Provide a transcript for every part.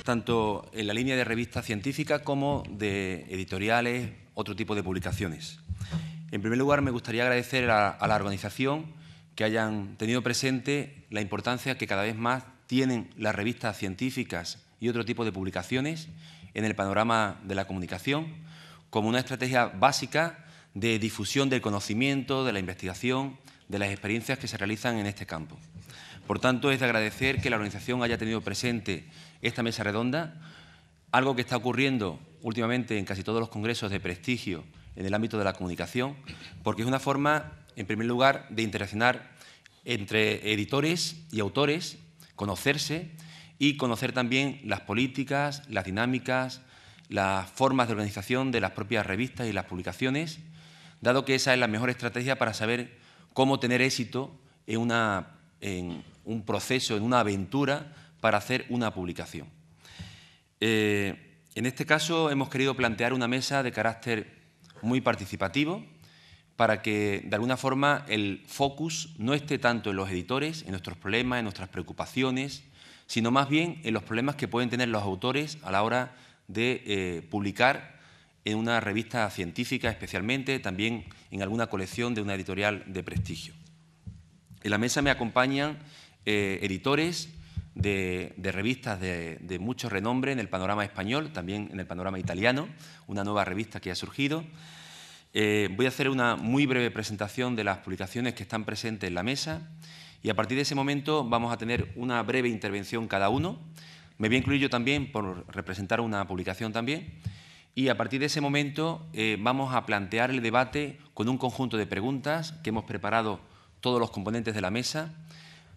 Tanto en la línea de revistas científicas como de editoriales, otro tipo de publicaciones. En primer lugar, me gustaría agradecer a la organización que hayan tenido presente la importancia que cada vez más tienen las revistas científicas y otro tipo de publicaciones en el panorama de la comunicación como una estrategia básica de difusión del conocimiento, de la investigación, de las experiencias que se realizan en este campo. Por tanto, es de agradecer que la organización haya tenido presente esta mesa redonda, algo que está ocurriendo últimamente en casi todos los congresos de prestigio en el ámbito de la comunicación, porque es una forma, en primer lugar, de interaccionar entre editores y autores, conocerse y conocer también las políticas, las dinámicas, las formas de organización de las propias revistas y las publicaciones, dado que esa es la mejor estrategia para saber cómo tener éxito en un proceso, en una aventura para hacer una publicación. En este caso hemos querido plantear una mesa de carácter muy participativo para que, de alguna forma, el focus no esté tanto en los editores, en nuestros problemas, en nuestras preocupaciones, sino más bien en los problemas que pueden tener los autores a la hora de publicar en una revista científica, especialmente, también en alguna colección de una editorial de prestigio. En la mesa me acompañan editores de revistas de mucho renombre en el panorama español, también en el panorama italiano, una nueva revista que ha surgido. Voy a hacer una muy breve presentación de las publicaciones que están presentes en la mesa y a partir de ese momento vamos a tener una breve intervención cada uno. Me voy a incluir yo también por representar una publicación también y a partir de ese momento vamos a plantear el debate con un conjunto de preguntas que hemos preparado todos los componentes de la mesa,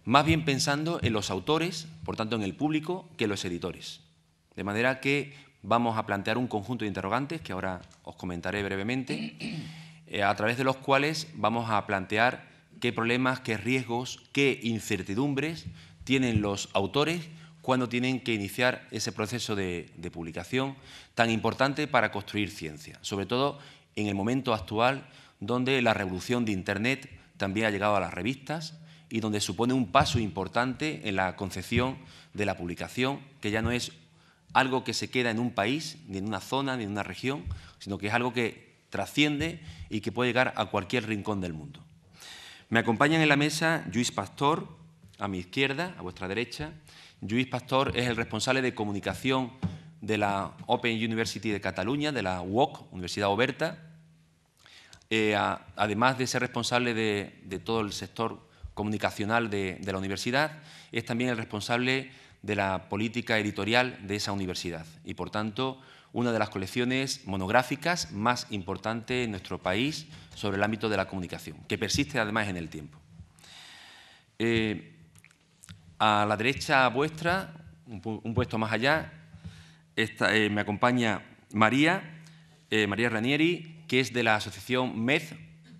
más bien pensando en los autores, por tanto en el público, que en los editores. De manera que vamos a plantear un conjunto de interrogantes, que ahora os comentaré brevemente, a través de los cuales vamos a plantear qué problemas, qué riesgos, qué incertidumbres tienen los autores cuando tienen que iniciar ese proceso de publicación tan importante para construir ciencia, sobre todo en el momento actual donde la revolución de Internet también ha llegado a las revistas y donde supone un paso importante en la concepción de la publicación, que ya no es algo que se queda en un país, ni en una zona, ni en una región, sino que es algo que trasciende y que puede llegar a cualquier rincón del mundo. Me acompañan en la mesa Lluís Pastor, a mi izquierda, a vuestra derecha. Lluís Pastor es el responsable de comunicación de la Open University de Cataluña, de la UOC, Universidad Oberta. Además de ser responsable de todo el sector comunicacional de la universidad, es también el responsable de la política editorial de esa universidad y, por tanto, una de las colecciones monográficas más importantes en nuestro país sobre el ámbito de la comunicación, que persiste además en el tiempo. A la derecha vuestra, un puesto más allá, me acompaña María Ranieri, que es de la asociación MED,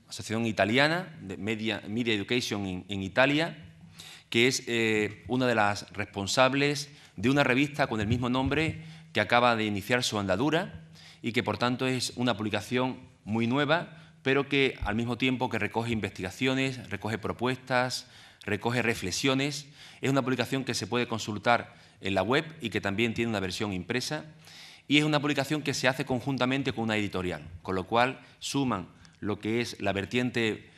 asociación italiana de Media Education en Italia, que es una de las responsables de una revista con el mismo nombre que acaba de iniciar su andadura y que, por tanto, es una publicación muy nueva, pero que, al mismo tiempo que recoge investigaciones, recoge propuestas, recoge reflexiones. Es una publicación que se puede consultar en la web y que también tiene una versión impresa. Y es una publicación que se hace conjuntamente con una editorial, con lo cual suman lo que es la vertiente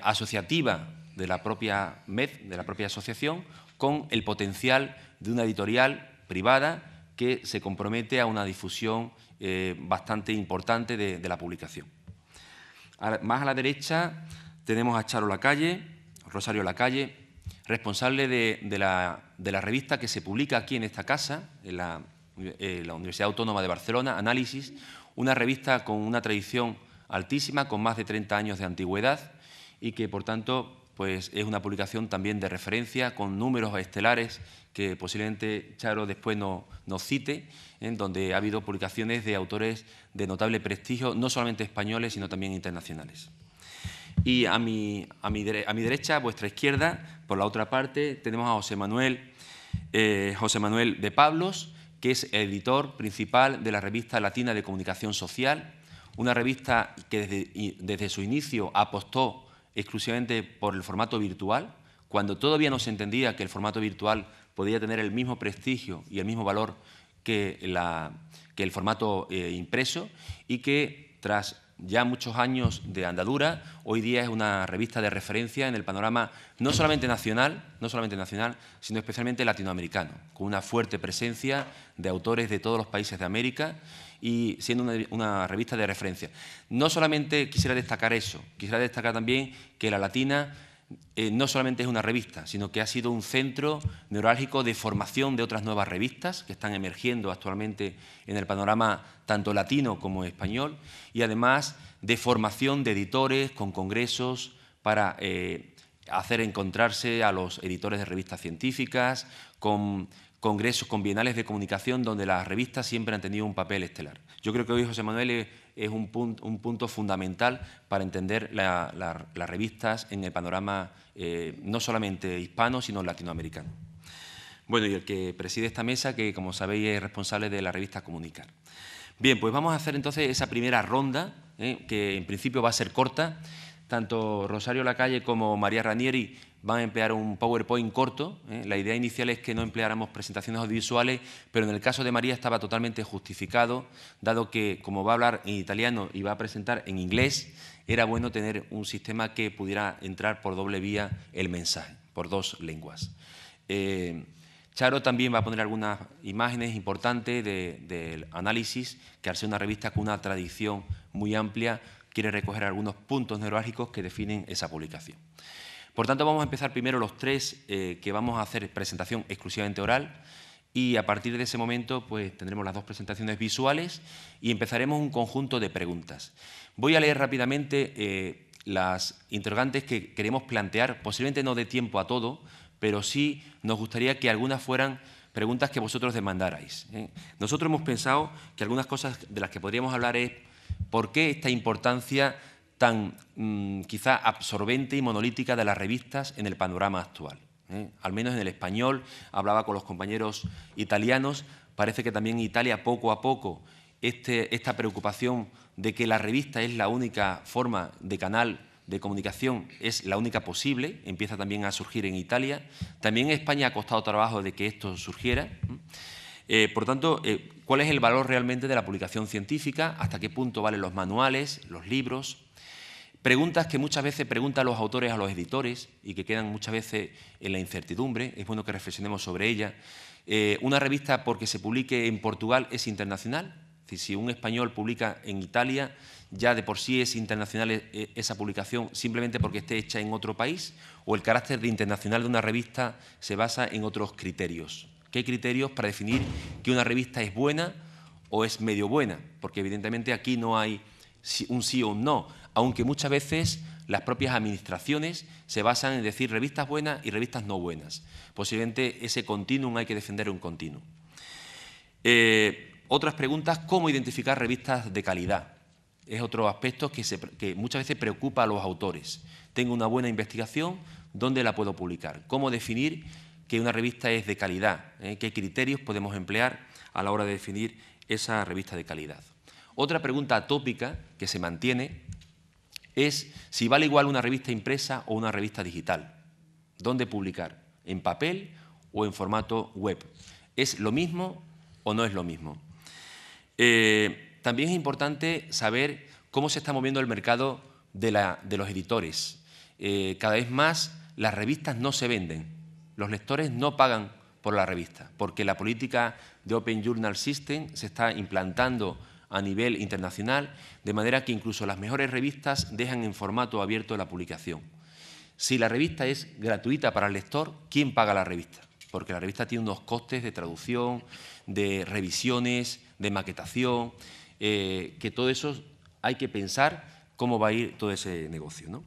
asociativa de la propia MED, de la propia asociación, con el potencial de una editorial privada que se compromete a una difusión bastante importante de la publicación. Más a la derecha tenemos a Charo Lacalle, Rosario Lacalle, responsable de la revista que se publica aquí en esta casa, en la Universidad Autónoma de Barcelona, Análisis, una revista con una tradición altísima, con más de 30 años de antigüedad y que, por tanto, pues es una publicación también de referencia con números estelares que posiblemente Charo después nos cite, en donde ha habido publicaciones de autores de notable prestigio, no solamente españoles, sino también internacionales. Y a mi derecha, a vuestra izquierda, por la otra parte, tenemos a José Manuel de Pablos, que es el editor principal de la revista Latina de Comunicación Social, una revista que desde su inicio apostó exclusivamente por el formato virtual, cuando todavía no se entendía que el formato virtual podía tener el mismo prestigio y el mismo valor que el formato impreso, y que tras ya muchos años de andadura, hoy día es una revista de referencia en el panorama no solamente nacional, sino especialmente latinoamericano, con una fuerte presencia de autores de todos los países de América y siendo una revista de referencia. No solamente quisiera destacar eso, quisiera destacar también que La Latina no solamente es una revista, sino que ha sido un centro neurálgico de formación de otras nuevas revistas que están emergiendo actualmente en el panorama tanto latino como español, y además de formación de editores con congresos para hacer encontrarse a los editores de revistas científicas, con congresos, con bienales de comunicación donde las revistas siempre han tenido un papel estelar. Yo creo que hoy José Manuel es un punto fundamental para entender las revistas en el panorama no solamente hispano, sino latinoamericano. Bueno, y el que preside esta mesa, que como sabéis es responsable de la revista Comunicar. Bien, pues vamos a hacer entonces esa primera ronda, que en principio va a ser corta. Tanto Rosario Lacalle como María Ranieri van a emplear un PowerPoint corto. La idea inicial es que no empleáramos presentaciones audiovisuales, pero en el caso de María estaba totalmente justificado, dado que, como va a hablar en italiano y va a presentar en inglés, era bueno tener un sistema que pudiera entrar por doble vía el mensaje, por dos lenguas. Charo también va a poner algunas imágenes importantes del análisis, que al ser una revista con una tradición muy amplia, quiere recoger algunos puntos neurálgicos que definen esa publicación. Por tanto, vamos a empezar primero los tres que vamos a hacer presentación exclusivamente oral, y a partir de ese momento pues tendremos las dos presentaciones visuales y empezaremos un conjunto de preguntas. Voy a leer rápidamente las interrogantes que queremos plantear, posiblemente no dé tiempo a todo, pero sí nos gustaría que algunas fueran preguntas que vosotros demandarais. Nosotros hemos pensado que algunas cosas de las que podríamos hablar es ¿por qué esta importancia tan quizá absorbente y monolítica de las revistas en el panorama actual? Al menos en el español, hablaba con los compañeros italianos, parece que también en Italia poco a poco esta preocupación de que la revista es la única forma de canal de comunicación, es la única posible, empieza también a surgir en Italia. También en España ha costado trabajo de que esto surgiera. Por tanto, ¿cuál es el valor realmente de la publicación científica? ¿Hasta qué punto valen los manuales, los libros? Preguntas que muchas veces preguntan los autores a los editores y que quedan muchas veces en la incertidumbre. Es bueno que reflexionemos sobre ella. ¿Una revista porque se publique en Portugal es internacional? Es decir, si un español publica en Italia, ya de por sí es internacional esa publicación simplemente porque esté hecha en otro país, o el carácter de internacional de una revista se basa en otros criterios. ¿Qué criterios para definir que una revista es buena o es medio buena? Porque evidentemente aquí no hay un sí o un no, aunque muchas veces las propias administraciones se basan en decir revistas buenas y revistas no buenas. Posiblemente ese continuum hay que defender un continuum. Otras preguntas, ¿cómo identificar revistas de calidad? Es otro aspecto que muchas veces preocupa a los autores. Tengo una buena investigación, ¿dónde la puedo publicar? ¿Cómo definir que una revista es de calidad? ¿Qué criterios podemos emplear a la hora de definir esa revista de calidad? Otra pregunta atópica que se mantiene es si vale igual una revista impresa o una revista digital. ¿Dónde publicar? ¿En papel o en formato web? ¿Es lo mismo o no es lo mismo? También es importante saber cómo se está moviendo el mercado de los editores. Cada vez más las revistas no se venden, los lectores no pagan por la revista, porque la política de Open Journal System se está implantando a nivel internacional, de manera que incluso las mejores revistas dejan en formato abierto la publicación. Si la revista es gratuita para el lector, ¿quién paga la revista? Porque la revista tiene unos costes de traducción, de revisiones, de maquetación, que todo eso hay que pensar cómo va a ir todo ese negocio, ¿no?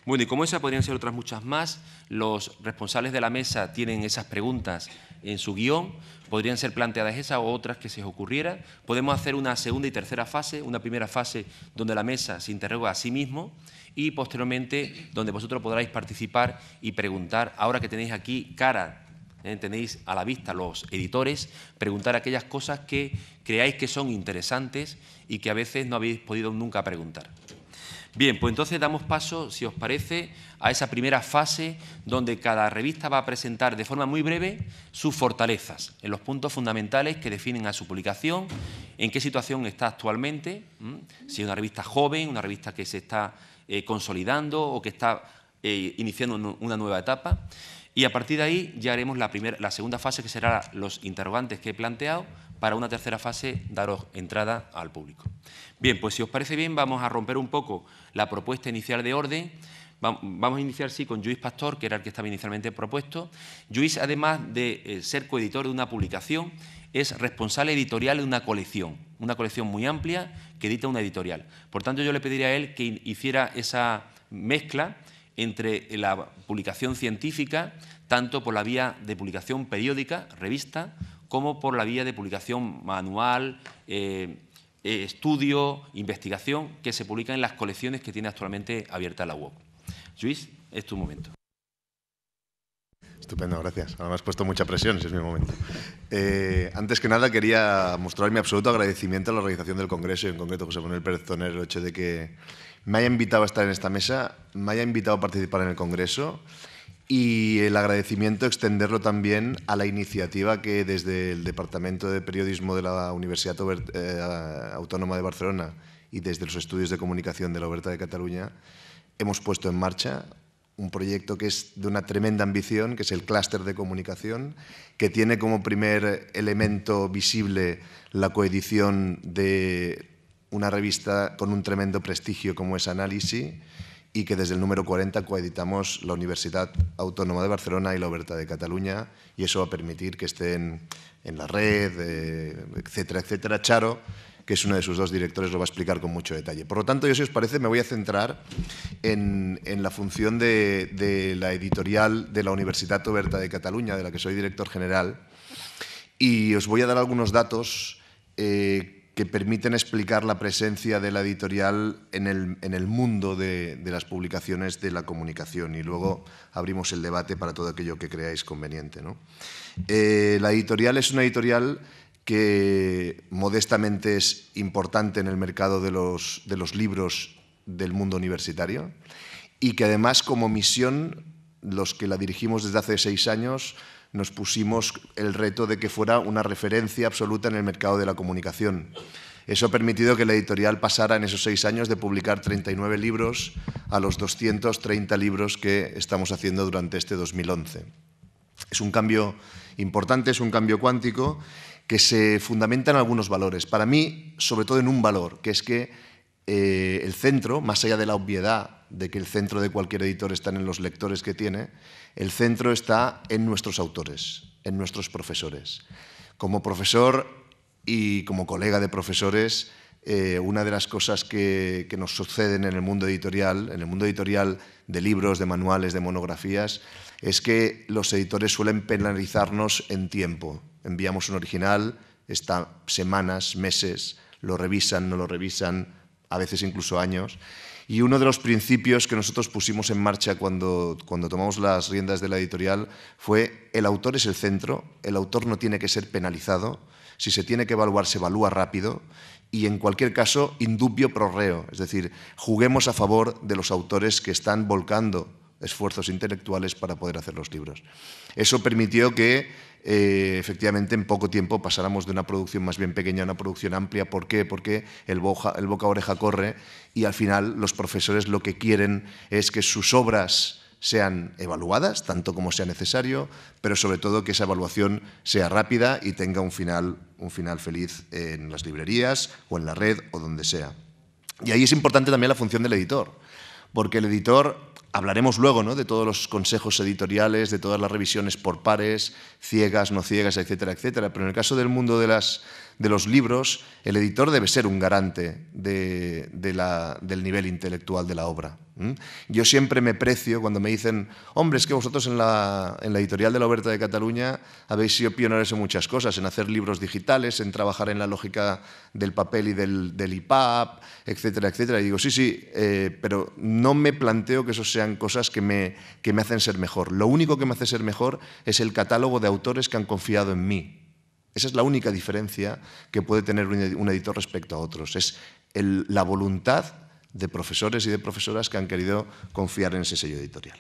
Bueno, y como esa podrían ser otras muchas más, los responsables de la mesa tienen esas preguntas en su guión. Podrían ser planteadas esas o otras que se os ocurriera. Podemos hacer una segunda y tercera fase, una primera fase donde la mesa se interroga a sí mismo y posteriormente donde vosotros podráis participar y preguntar, ahora que tenéis aquí cara, tenéis a la vista los editores, preguntar aquellas cosas que creáis que son interesantes y que a veces no habéis podido nunca preguntar. Bien, pues entonces damos paso, si os parece, a esa primera fase donde cada revista va a presentar de forma muy breve sus fortalezas, en los puntos fundamentales que definen a su publicación, en qué situación está actualmente, si es una revista joven, una revista que se está consolidando o que está iniciando una nueva etapa. Y a partir de ahí ya haremos la segunda fase, que será los interrogantes que he planteado, para una tercera fase daros entrada al público. Bien, pues si os parece bien, vamos a romper un poco la propuesta inicial de orden. Vamos a iniciar, sí, con Lluís Pastor, que era el que estaba inicialmente propuesto. Lluís, además de ser coeditor de una publicación, es responsable editorial de una colección muy amplia que edita una editorial. Por tanto, yo le pediría a él que hiciera esa mezcla entre la publicación científica, tanto por la vía de publicación periódica, revista, como por la vía de publicación manual, estudio, investigación, que se publica en las colecciones que tiene actualmente abierta la web. Lluís, es tu momento. Estupendo, gracias. Ahora me has puesto mucha presión, ese es mi momento. Antes que nada, quería mostrar mi absoluto agradecimiento a la organización del Congreso y en concreto a José Manuel Pérez Toner, el hecho de que me haya invitado a estar en esta mesa, me haya invitado a participar en el Congreso y el agradecimiento extenderlo también a la iniciativa que desde el Departamento de Periodismo de la Universidad Autónoma de Barcelona y desde los estudios de comunicación de la Oberta de Cataluña hemos puesto en marcha un proyecto que es de una tremenda ambición, que es el clúster de comunicación, que tiene como primer elemento visible la coedición de una revista con un tremendo prestigio como es Análisis, y que desde el número 40 coeditamos la Universidad Autónoma de Barcelona y la Oberta de Cataluña, y eso va a permitir que estén en la red, etcétera, etcétera. Charo, que es uno de sus dos directores, lo va a explicar con mucho detalle. Por lo tanto, yo, si os parece, me voy a centrar en la función de la editorial de la Universidad Oberta de Cataluña, de la que soy director general, y os voy a dar algunos datos que permiten explicar la presencia de la editorial en el mundo de las publicaciones de la comunicación, y luego abrimos el debate para todo aquello que creáis conveniente, ¿no? La editorial es una editorial que modestamente es importante en el mercado de los libros del mundo universitario y que además, como misión, los que la dirigimos desde hace 6 años nos pusimos el reto de que fuera una referencia absoluta en el mercado de la comunicación. Eso ha permitido que la editorial pasara en esos 6 años de publicar 39 libros a los 230 libros que estamos haciendo durante este 2011. Es un cambio importante, es un cambio cuántico que se fundamenta en algunos valores. Para mí, sobre todo en un valor, que es que el centro, más allá de la obviedad de que el centro de cualquier editor está en los lectores que tiene, el centro está en nuestros autores, en nuestros profesores. Como profesor y como colega de profesores, una de las cosas que nos suceden en el mundo editorial de libros, de manuales, de monografías, es que los editores suelen penalizarnos en tiempo. Enviamos un original, está semanas, meses, lo revisan, no lo revisan, a veces incluso años. Y uno de los principios que nosotros pusimos en marcha cuando tomamos las riendas de la editorial fue: el autor es el centro, el autor no tiene que ser penalizado, si se tiene que evaluar, se evalúa rápido y, en cualquier caso, indubio pro reo, es decir, juguemos a favor de los autores que están volcando esfuerzos intelectuales para poder hacer los libros. Eso permitió que efectivamente en poco tiempo pasáramos de una producción más bien pequeña a una producción amplia. ¿Por qué? Porque el boca a oreja corre y al final los profesores lo que quieren es que sus obras sean evaluadas, tanto como sea necesario, pero sobre todo que esa evaluación sea rápida y tenga un final feliz en las librerías o en la red o donde sea. Y ahí es importante también la función del editor, porque el editor... Hablaremos luego, ¿no?, de todos los consejos editoriales, de todas las revisiones por pares, ciegas, no ciegas, etcétera, etcétera. Pero en el caso del mundo de de los libros, el editor debe ser un garante del nivel intelectual de la obra. Yo siempre me precio cuando me dicen, hombre, es que vosotros en la editorial de la Oberta de Cataluña habéis sido pioneros en muchas cosas, en hacer libros digitales, en trabajar en la lógica del papel y del EPUB, etcétera, etcétera. Y digo, sí, pero no me planteo que eso sean cosas que me hacen ser mejor. Lo único que me hace ser mejor es el catálogo de autores que han confiado en mí. Esa es la única diferencia que puede tener un editor respecto a otros. Es la voluntad de profesores y de profesoras que han querido confiar en ese sello editorial.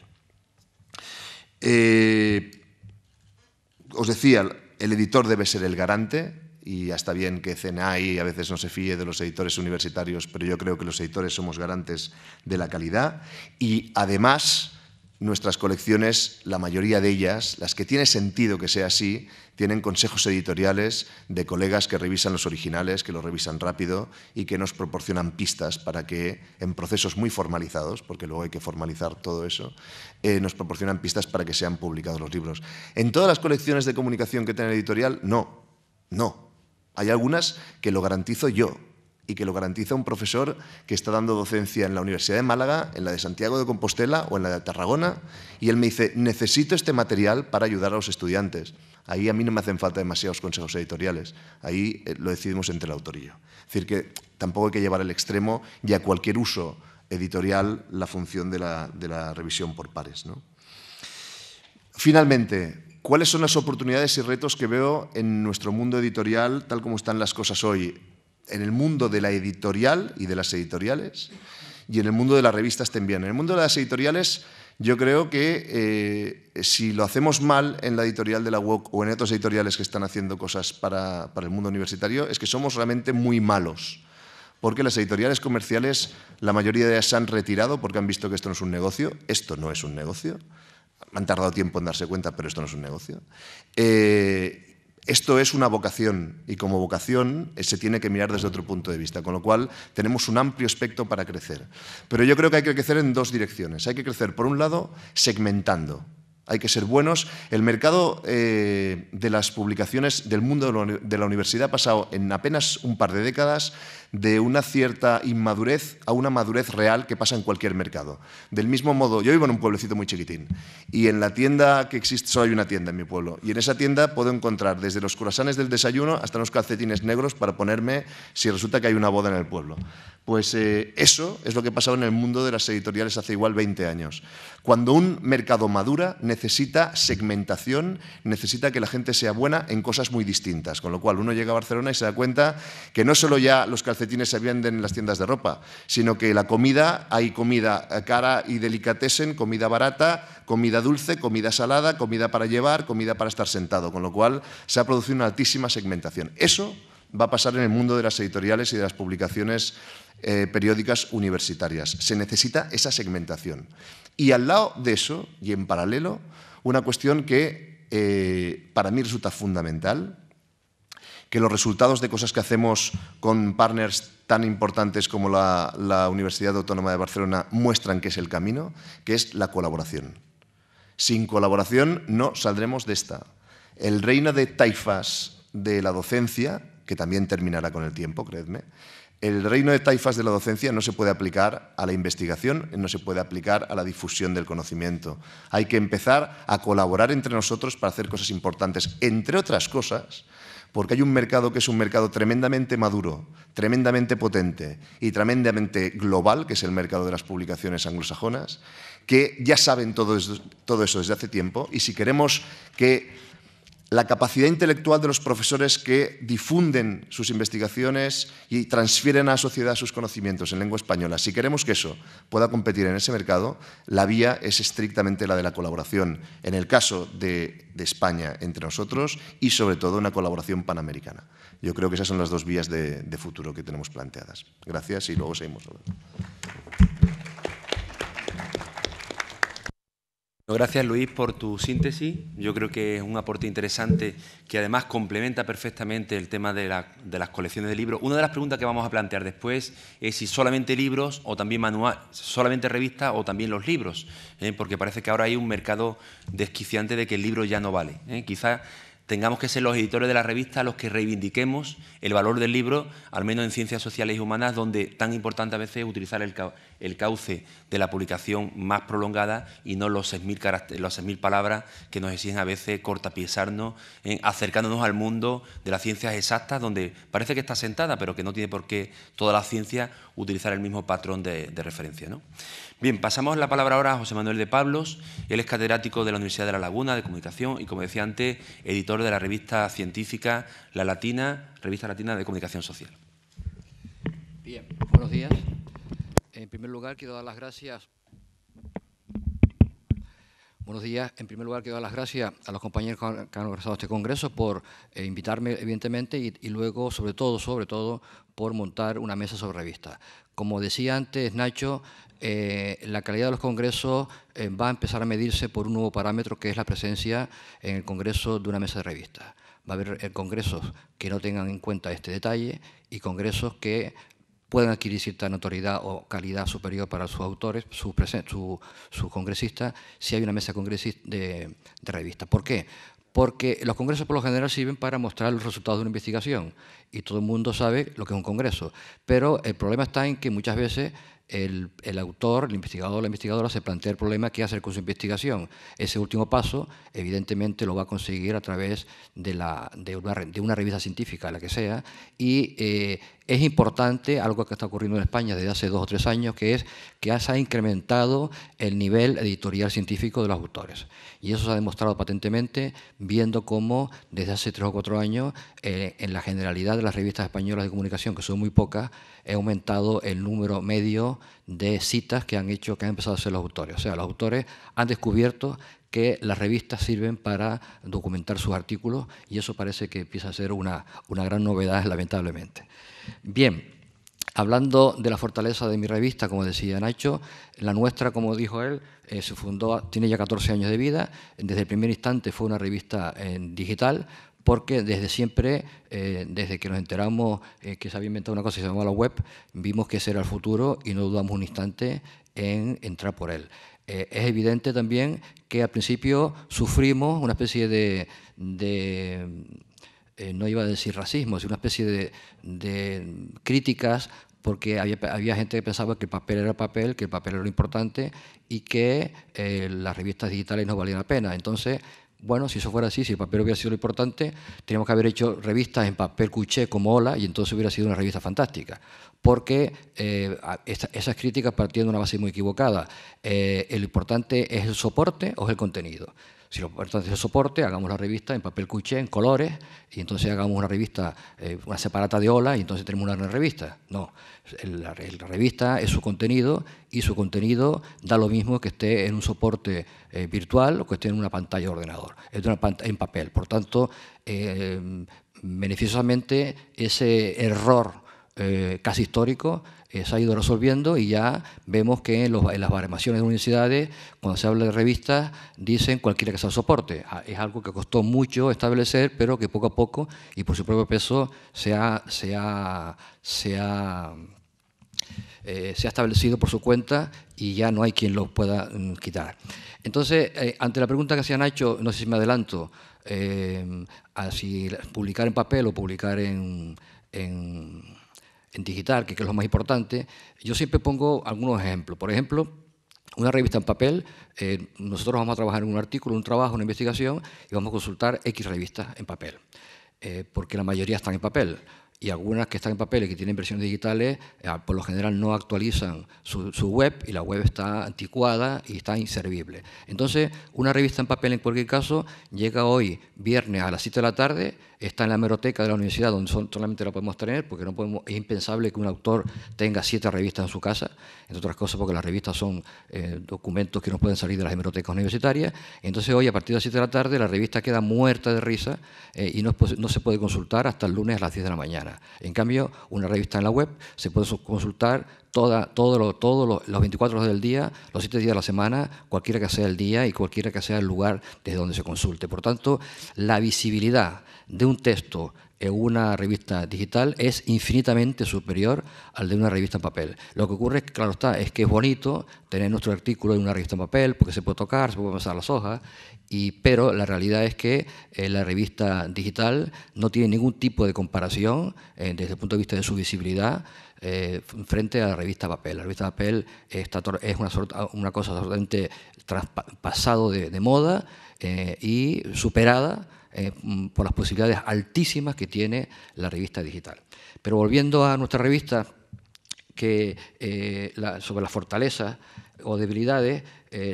Os decía, el editor debe ser el garante, y ya está bien que CNAI a veces no se fíe de los editores universitarios, pero yo creo que los editores somos garantes de la calidad, y además nuestras colecciones, la mayoría de ellas, las que tiene sentido que sea así, tienen consejos editoriales de colegas que revisan los originales, que los revisan rápido y que nos proporcionan pistas para que, en procesos muy formalizados, porque luego hay que formalizar todo eso, nos proporcionan pistas para que sean publicados los libros. En todas las colecciones de comunicación que tiene el editorial, no. Hay algunas que lo garantizo yo, y que lo garantiza un profesor que está dando docencia en la Universidad de Málaga, en la de Santiago de Compostela o en la de Tarragona, y él me dice, necesito este material para ayudar a los estudiantes. Ahí a mí no me hacen falta demasiados consejos editoriales, ahí lo decidimos entre el autor y yo. Es decir, que tampoco hay que llevar al extremo y a cualquier uso editorial la función de la revisión por pares, ¿no? Finalmente, ¿cuáles son las oportunidades y retos que veo en nuestro mundo editorial tal como están las cosas hoy? En el mundo de la editorial y de las editoriales, y en el mundo de las revistas también. En el mundo de las editoriales, yo creo que si lo hacemos mal en la editorial de la UOC o en otras editoriales que están haciendo cosas para el mundo universitario, es que somos realmente muy malos. Porque las editoriales comerciales, la mayoría de ellas se han retirado porque han visto que esto no es un negocio. Esto no es un negocio. Han tardado tiempo en darse cuenta, pero esto no es un negocio. Esto es una vocación, y como vocación se tiene que mirar desde otro punto de vista, con lo cual tenemos un amplio espectro para crecer. Pero yo creo que hay que crecer en dos direcciones. Hay que crecer, por un lado, segmentando. Hay que ser buenos. El mercado de las publicaciones del mundo de la universidad ha pasado en apenas un par de décadas de una cierta inmadurez a una madurez real que pasa en cualquier mercado. Del mismo modo, yo vivo en un pueblecito muy chiquitín y en la tienda que existe, solo hay una tienda en mi pueblo, y en esa tienda puedo encontrar desde los croissants del desayuno hasta unos calcetines negros para ponerme si resulta que hay una boda en el pueblo. Pues eso es lo que ha pasado en el mundo de las editoriales hace igual 20 años. Cuando un mercado madura, necesita segmentación, necesita que la gente sea buena en cosas muy distintas, con lo cual uno llega a Barcelona y se da cuenta que no solo ya los calcetines se venden en las tiendas de ropa, sino que la comida, hay comida cara y delicatessen, comida barata, comida dulce, comida salada, comida para llevar, comida para estar sentado, con lo cual se ha producido una altísima segmentación. Eso va a pasar en el mundo de las editoriales y de las publicaciones periódicas universitarias. Se necesita esa segmentación. Y al lado de eso, y en paralelo, una cuestión que para mí resulta fundamental, que los resultados de cosas que hacemos con partners tan importantes como la Universidad Autónoma de Barcelona muestran que es el camino, que es la colaboración. Sin colaboración no saldremos de esta. El reino de taifas de la docencia, que también terminará con el tiempo, creedme, el reino de taifas de la docencia no se puede aplicar a la investigación, no se puede aplicar a la difusión del conocimiento. Hay que empezar a colaborar entre nosotros para hacer cosas importantes, entre otras cosas, porque hay un mercado que es un mercado tremendamente maduro, tremendamente potente y tremendamente global, que es el mercado de las publicaciones anglosajonas, que ya saben todo eso desde hace tiempo, y si queremos que la capacidad intelectual de los profesores que difunden sus investigaciones y transfieren a la sociedad sus conocimientos en lengua española, si queremos que eso pueda competir en ese mercado, la vía es estrictamente la de la colaboración, en el caso de España entre nosotros y sobre todo una colaboración panamericana. Yo creo que esas son las dos vías de futuro que tenemos planteadas. Gracias y luego seguimos hablando. Gracias, Luis, por tu síntesis. Yo creo que es un aporte interesante que además complementa perfectamente el tema de las colecciones de libros. Una de las preguntas que vamos a plantear después es si solamente libros o también solamente revistas o también los libros, porque parece que ahora hay un mercado desquiciante de que el libro ya no vale. Quizás tengamos que ser los editores de la revista los que reivindiquemos el valor del libro, al menos en ciencias sociales y humanas, donde tan importante a veces es utilizar el cauce de la publicación más prolongada y no los 6.000 palabras que nos exigen a veces cortapiesarnos, acercándonos al mundo de las ciencias exactas, donde parece que está sentada, pero que no tiene por qué toda la ciencia utilizar el mismo patrón de referencia, ¿no? Bien, pasamos la palabra ahora a José Manuel de Pablos. Él es catedrático de la Universidad de La Laguna de Comunicación y, como decía antes, editor de la revista científica La Latina, Revista Latina de Comunicación Social. Bien, buenos días. En primer lugar, quiero dar las gracias. Buenos días. En primer lugar, quiero dar las gracias a los compañeros que han organizado este congreso por invitarme, evidentemente, y luego, sobre todo, por montar una mesa sobre revistas. Como decía antes Nacho, la calidad de los congresos va a empezar a medirse por un nuevo parámetro, que es la presencia en el congreso de una mesa de revistas. Va a haber congresos que no tengan en cuenta este detalle y congresos que puedan adquirir cierta notoriedad o calidad superior para sus autores, sus congresistas, si hay una mesa de revistas. ¿Por qué? Porque los congresos por lo general sirven para mostrar los resultados de una investigación y todo el mundo sabe lo que es un congreso. Pero el problema está en que muchas veces el autor, el investigador o la investigadora se plantea el problema qué hacer con su investigación. Ese último paso, evidentemente, lo va a conseguir a través de una revista científica, la que sea, y es importante, algo que está ocurriendo en España desde hace 2 o 3 años, que es que se ha incrementado el nivel editorial científico de los autores. Y eso se ha demostrado patentemente viendo cómo desde hace 3 o 4 años, en la generalidad de las revistas españolas de comunicación, que son muy pocas, ha aumentado el número medio de citas que han empezado a hacer los autores. O sea, los autores han descubierto que las revistas sirven para documentar sus artículos y eso parece que empieza a ser una gran novedad, lamentablemente. Bien, hablando de la fortaleza de mi revista, como decía Nacho, la nuestra, como dijo él, se fundó, tiene ya 14 años de vida. Desde el primer instante fue una revista digital, porque desde siempre, desde que nos enteramos que se había inventado una cosa que se llamaba la web, vimos que ese era el futuro y no dudamos un instante en entrar por él. Es evidente también que al principio sufrimos una especie de no iba a decir racismo, sino una especie de críticas, porque había gente que pensaba que el papel era papel, que el papel era lo importante y que las revistas digitales no valían la pena. Entonces, bueno, si eso fuera así, si el papel hubiera sido lo importante, teníamos que haber hecho revistas en papel cuché como Hola y entonces hubiera sido una revista fantástica. Porque esas críticas partían de una base muy equivocada. ¿El importante es el soporte o es el contenido? Si lo importante es el soporte, hagamos la revista en papel cuché, en colores, y entonces hagamos una revista, una separata de Hola, y entonces tenemos una gran revista. No, la revista es su contenido, y su contenido da lo mismo que esté en un soporte virtual o que esté en una pantalla de ordenador, es una pantalla en papel. Por tanto, beneficiosamente, ese error casi histórico se ha ido resolviendo y ya vemos que en las baremaciones de universidades, cuando se habla de revistas, dicen cualquiera que sea el soporte. Es algo que costó mucho establecer, pero que poco a poco y por su propio peso se ha establecido por su cuenta y ya no hay quien lo pueda quitar. Entonces, ante la pregunta que hacía Nacho, no sé si me adelanto, a si publicar en papel o publicar en digital, que es lo más importante, yo siempre pongo algunos ejemplos. Por ejemplo, una revista en papel, nosotros vamos a trabajar en un artículo, un trabajo, una investigación, y vamos a consultar X revistas en papel, porque la mayoría están en papel. Y algunas que están en papel y que tienen versiones digitales, por lo general no actualizan su web y la web está anticuada y está inservible. Entonces, una revista en papel, en cualquier caso, llega hoy, viernes a las 7 de la tarde, está en la hemeroteca de la universidad, donde solamente la podemos tener, porque es impensable que un autor tenga 7 revistas en su casa, entre otras cosas porque las revistas son documentos que no pueden salir de las hemerotecas universitarias. Entonces, hoy, a partir de las 7 de la tarde, la revista queda muerta de risa y no se puede consultar hasta el lunes a las 10 de la mañana. En cambio, una revista en la web se puede consultar todos los 24 horas del día, los 7 días de la semana, cualquiera que sea el día y cualquiera que sea el lugar desde donde se consulte. Por tanto, la visibilidad de un texto en una revista digital es infinitamente superior al de una revista en papel. Lo que ocurre, claro está, es que es bonito tener nuestro artículo en una revista en papel porque se puede tocar, se puede pasar las hojas, pero la realidad es que la revista digital no tiene ningún tipo de comparación desde el punto de vista de su visibilidad frente a la revista papel. La revista papel es una cosa totalmente pasado de moda y superada por las posibilidades altísimas que tiene la revista digital. Pero volviendo a nuestra revista, sobre las fortalezas o debilidades,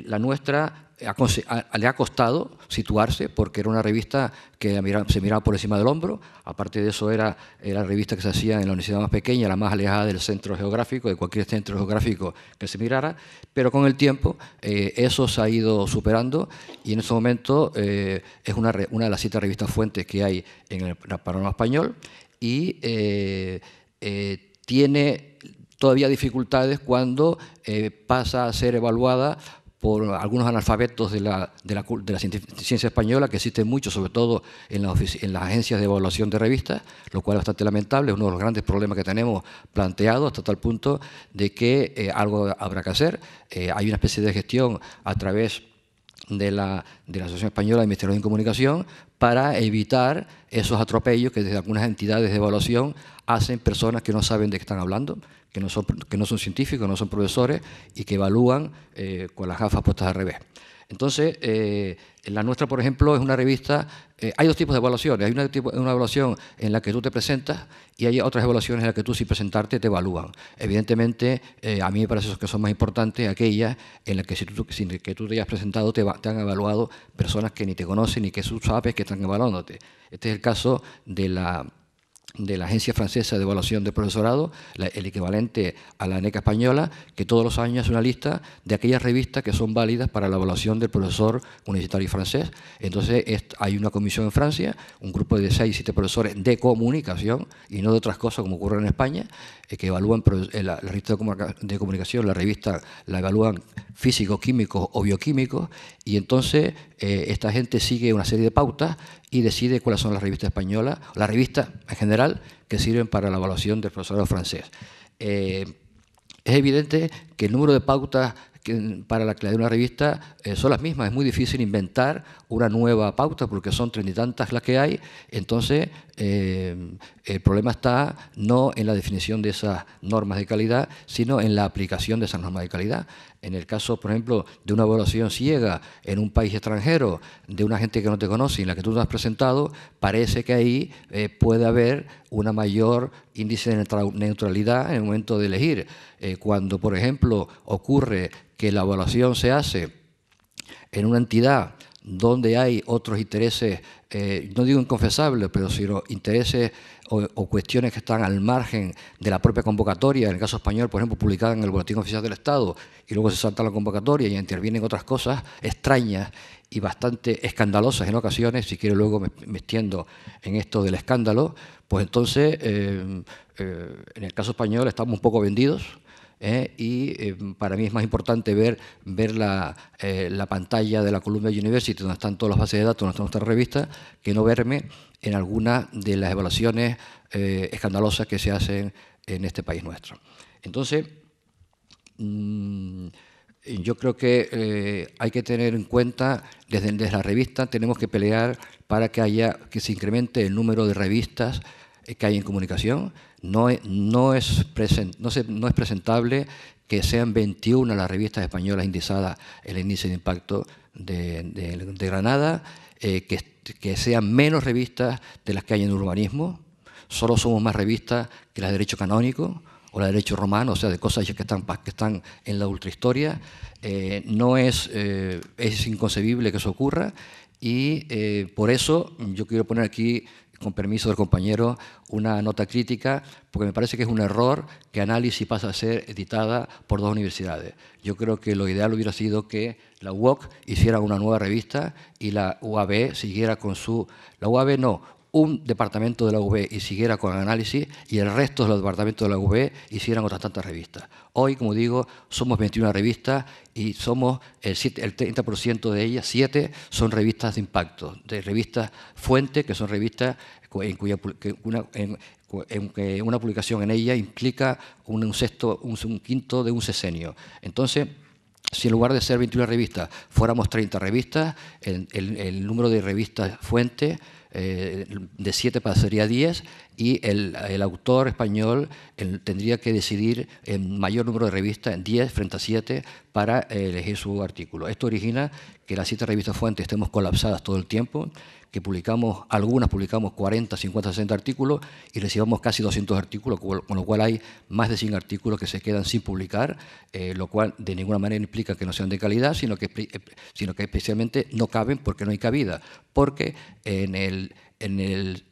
la nuestra le ha costado situarse porque era una revista que se miraba por encima del hombro. Aparte de eso, era la revista que se hacía en la universidad más pequeña, la más alejada del centro geográfico, de cualquier centro geográfico que se mirara, pero con el tiempo eso se ha ido superando y en ese momento es una de las 7 revistas fuentes que hay en el panorama español y tiene todavía dificultades cuando pasa a ser evaluada por algunos analfabetos de la ciencia española, que existen muchos, sobre todo en las agencias de evaluación de revistas, lo cual es bastante lamentable, es uno de los grandes problemas que tenemos planteados hasta tal punto de que algo habrá que hacer. Hay una especie de gestión a través de la Asociación Española de Investigación en Comunicación para evitar esos atropellos que desde algunas entidades de evaluación hacen personas que no saben de qué están hablando, que no son científicos, no son profesores y que evalúan con las gafas puestas al revés. Entonces, la nuestra, por ejemplo, es una revista. Hay 2 tipos de evaluaciones. Hay una evaluación en la que tú te presentas y hay otras evaluaciones en las que tú, sin presentarte, te evalúan. Evidentemente, a mí me parece que son más importantes aquellas en las que sin que tú te hayas presentado te han evaluado personas que ni te conocen ni que tú sabes que están evaluándote. Este es el caso de la Agencia Francesa de Evaluación del Profesorado, el equivalente a la ANECA española, que todos los años hace una lista de aquellas revistas que son válidas para la evaluación del profesor universitario francés. Entonces hay una comisión en Francia, un grupo de 6 o 7 profesores de comunicación y no de otras cosas como ocurre en España, que evalúan la revista de comunicación, la revista la evalúan físicos, químicos o bioquímicos, y entonces esta gente sigue una serie de pautas y decide cuáles son las revistas españolas, las revistas en general, que sirven para la evaluación del profesorado francés. Es evidente que el número de pautas para la creación de una revista son las mismas. Es muy difícil inventar una nueva pauta porque son 30 y tantas las que hay. Entonces, el problema está no en la definición de esas normas de calidad, sino en la aplicación de esas normas de calidad. En el caso, por ejemplo, de una evaluación ciega en un país extranjero, de una gente que no te conoce y en la que tú te has presentado, parece que ahí puede haber una mayor índice de neutralidad en el momento de elegir. Cuando, por ejemplo, ocurre que la evaluación se hace en una entidad donde hay otros intereses, no digo inconfesables, pero sino intereses o cuestiones que están al margen de la propia convocatoria, en el caso español, por ejemplo, publicada en el Boletín Oficial del Estado, y luego se salta la convocatoria y intervienen otras cosas extrañas y bastante escandalosas en ocasiones, si quiero luego me extiendo en esto del escándalo, pues entonces, en el caso español estamos un poco vendidos, y para mí es más importante ver la pantalla de la Columbia University, donde están todas las bases de datos, donde están nuestras revistas, que no verme en alguna de las evaluaciones escandalosas que se hacen en este país nuestro. Entonces, yo creo que hay que tener en cuenta, desde la revista tenemos que pelear para que se incremente el número de revistas que hay en comunicación. No es presentable que sean 21 las revistas españolas indizadas en el índice de impacto de Granada, que sean menos revistas de las que hay en urbanismo. Solo somos más revistas que las de derecho canónico o las de derecho romano, o sea, de cosas que están en la ultrahistoria. Es inconcebible que eso ocurra y por eso yo quiero poner aquí, con permiso del compañero, una nota crítica, porque me parece que es un error que Análisis pasa a ser editada por 2 universidades. Yo creo que lo ideal hubiera sido que la UOC hiciera una nueva revista y la UAB siguiera con su... La UAB no, un departamento de la UB siguiera con análisis y el resto de los departamentos de la UB hicieran otras tantas revistas. Hoy, como digo, somos 21 revistas y somos el 30% de ellas, 7, son revistas de impacto, de revistas fuente, que son revistas en que una publicación en ella implica un quinto de un sesenio. Entonces, si en lugar de ser 21 revistas fuéramos 30 revistas, el número de revistas fuente de 7 pasaría a 10 y el autor español tendría que decidir en mayor número de revistas, en 10 frente a 7, para elegir su artículo. Esto origina que las 7 revistas fuentes estemos colapsadas todo el tiempo, que algunas publicamos 40, 50, 60 artículos y recibamos casi 200 artículos, con lo cual hay más de 100 artículos que se quedan sin publicar, lo cual de ninguna manera implica que no sean de calidad, sino que especialmente no caben porque no hay cabida, porque en el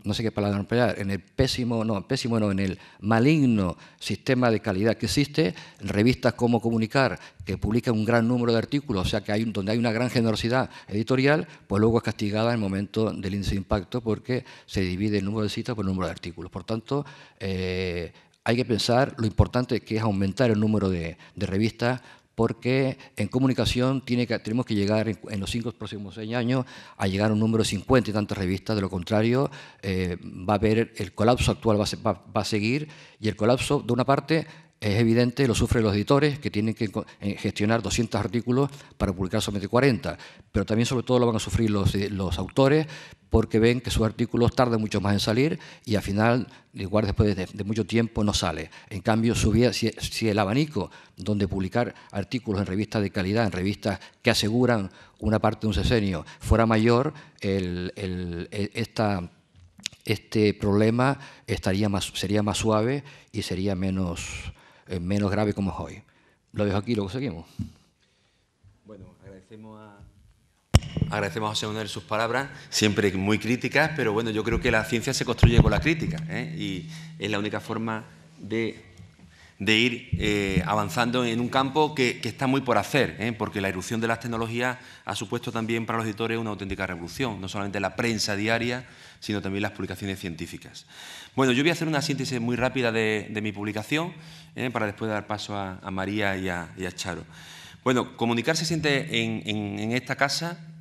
no sé qué palabra emplear, en el maligno sistema de calidad que existe, revistas como Comunicar, que publican un gran número de artículos, o sea que donde hay una gran generosidad editorial, pues luego es castigada en el momento del índice de impacto porque se divide el número de citas por el número de artículos. Por tanto, hay que pensar lo importante que es aumentar el número de revistas, porque en comunicación tenemos que llegar en los 5 próximos 6 años a llegar a un número de 50 y tantas revistas. De lo contrario, va a haber el colapso actual va a seguir, y el colapso, de una parte, es evidente, lo sufren los editores, que tienen que gestionar 200 artículos para publicar solamente 40, pero también, sobre todo, lo van a sufrir los autores, porque ven que sus artículos tardan mucho más en salir y al final, igual después de mucho tiempo, no sale. En cambio, si el abanico donde publicar artículos en revistas de calidad, en revistas que aseguran una parte de un sesenio, fuera mayor, este problema sería más suave y sería menos grave como es hoy. Lo dejo aquí, luego seguimos. Bueno, agradecemos a José Manuel sus palabras, siempre muy críticas, pero bueno, yo creo que la ciencia se construye con la crítica, y es la única forma de ir avanzando en un campo que está muy por hacer, porque la irrupción de las tecnologías ha supuesto también para los editores una auténtica revolución, no solamente la prensa diaria, sino también las publicaciones científicas. Bueno, yo voy a hacer una síntesis muy rápida de mi publicación, para después dar paso a María y a Charo. Bueno, Comunicar se siente en esta casa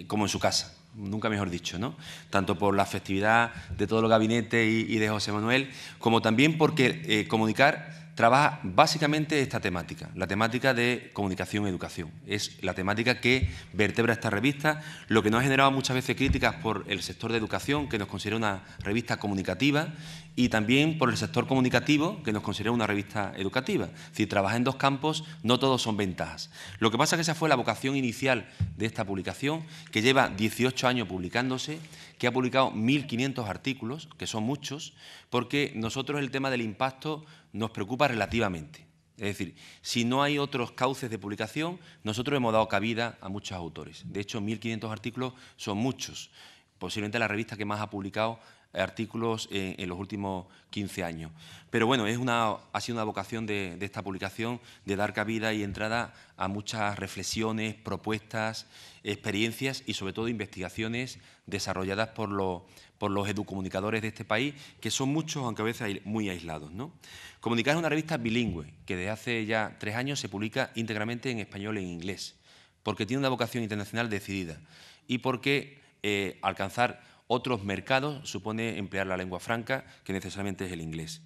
como en su casa, nunca mejor dicho, ¿no? Tanto por la afectividad de todo el gabinete y de José Manuel, como también porque Comunicar trabaja básicamente esta temática, la temática de comunicación y educación. Es la temática que vertebra esta revista, lo que nos ha generado muchas veces críticas por el sector de educación, que nos considera una revista comunicativa, y también por el sector comunicativo, que nos considera una revista educativa. Es decir, trabaja en dos campos, no todos son ventajas. Lo que pasa es que esa fue la vocación inicial de esta publicación, que lleva 18 años publicándose, que ha publicado 1.500 artículos, que son muchos, porque nosotros el tema del impacto nos preocupa relativamente. Es decir, si no hay otros cauces de publicación, nosotros hemos dado cabida a muchos autores. De hecho, 1.500 artículos son muchos. Posiblemente la revista que más ha publicado artículos en los últimos 15 años. Pero bueno, ha sido una vocación de esta publicación de dar cabida y entrada a muchas reflexiones, propuestas, experiencias y sobre todo investigaciones desarrolladas por los educomunicadores de este país, que son muchos, aunque a veces muy aislados, ¿no? Comunicar es una revista bilingüe que desde hace ya 3 años se publica íntegramente en español e en inglés, porque tiene una vocación internacional decidida y porque alcanzar otros mercados supone emplear la lengua franca, que necesariamente es el inglés.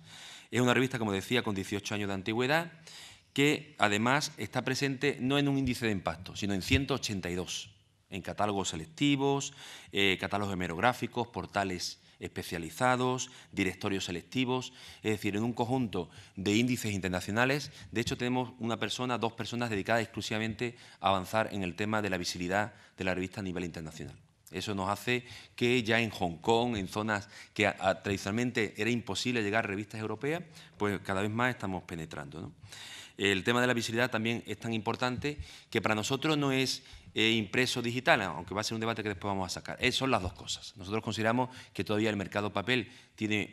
Es una revista, como decía, con 18 años de antigüedad, que además está presente no en un índice de impacto, sino en 182, en catálogos selectivos, catálogos hemerográficos, portales especializados, directorios selectivos, es decir, en un conjunto de índices internacionales. De hecho, tenemos dos personas dedicadas exclusivamente a avanzar en el tema de la visibilidad de la revista a nivel internacional. Eso nos hace que ya en Hong Kong, en zonas que tradicionalmente era imposible llegar a revistas europeas, pues cada vez más estamos penetrando, ¿no? El tema de la visibilidad también es tan importante que para nosotros no es impreso digital, aunque va a ser un debate que después vamos a sacar. Son las dos cosas. Nosotros consideramos que todavía el mercado papel tiene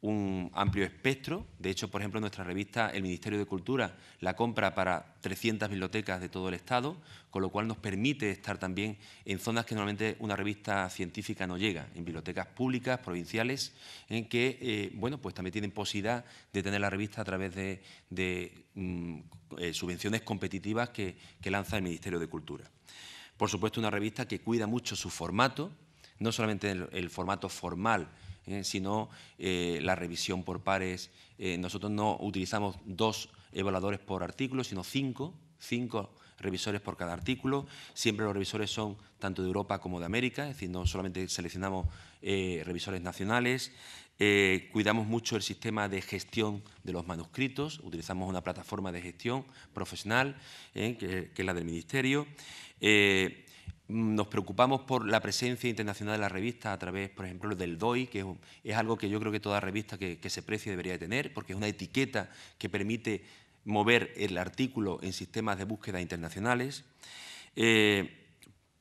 un amplio espectro. De hecho, por ejemplo, nuestra revista, el Ministerio de Cultura, la compra para 300 bibliotecas de todo el Estado, con lo cual nos permite estar también en zonas que normalmente una revista científica no llega, en bibliotecas públicas, provinciales, en que, bueno, pues también tienen posibilidad de tener la revista a través de subvenciones competitivas que lanza el Ministerio de Cultura. Por supuesto, una revista que cuida mucho su formato, no solamente el formato formal, sino la revisión por pares. Nosotros no utilizamos 2 evaluadores por artículo, sino 5 revisores por cada artículo. Siempre los revisores son tanto de Europa como de América, es decir, no solamente seleccionamos revisores nacionales. Cuidamos mucho el sistema de gestión de los manuscritos, utilizamos una plataforma de gestión profesional, que es la del Ministerio. Nos preocupamos por la presencia internacional de la revista a través, por ejemplo, del DOI, que es algo que yo creo que toda revista que se precie debería de tener, porque es una etiqueta que permite mover el artículo en sistemas de búsqueda internacionales.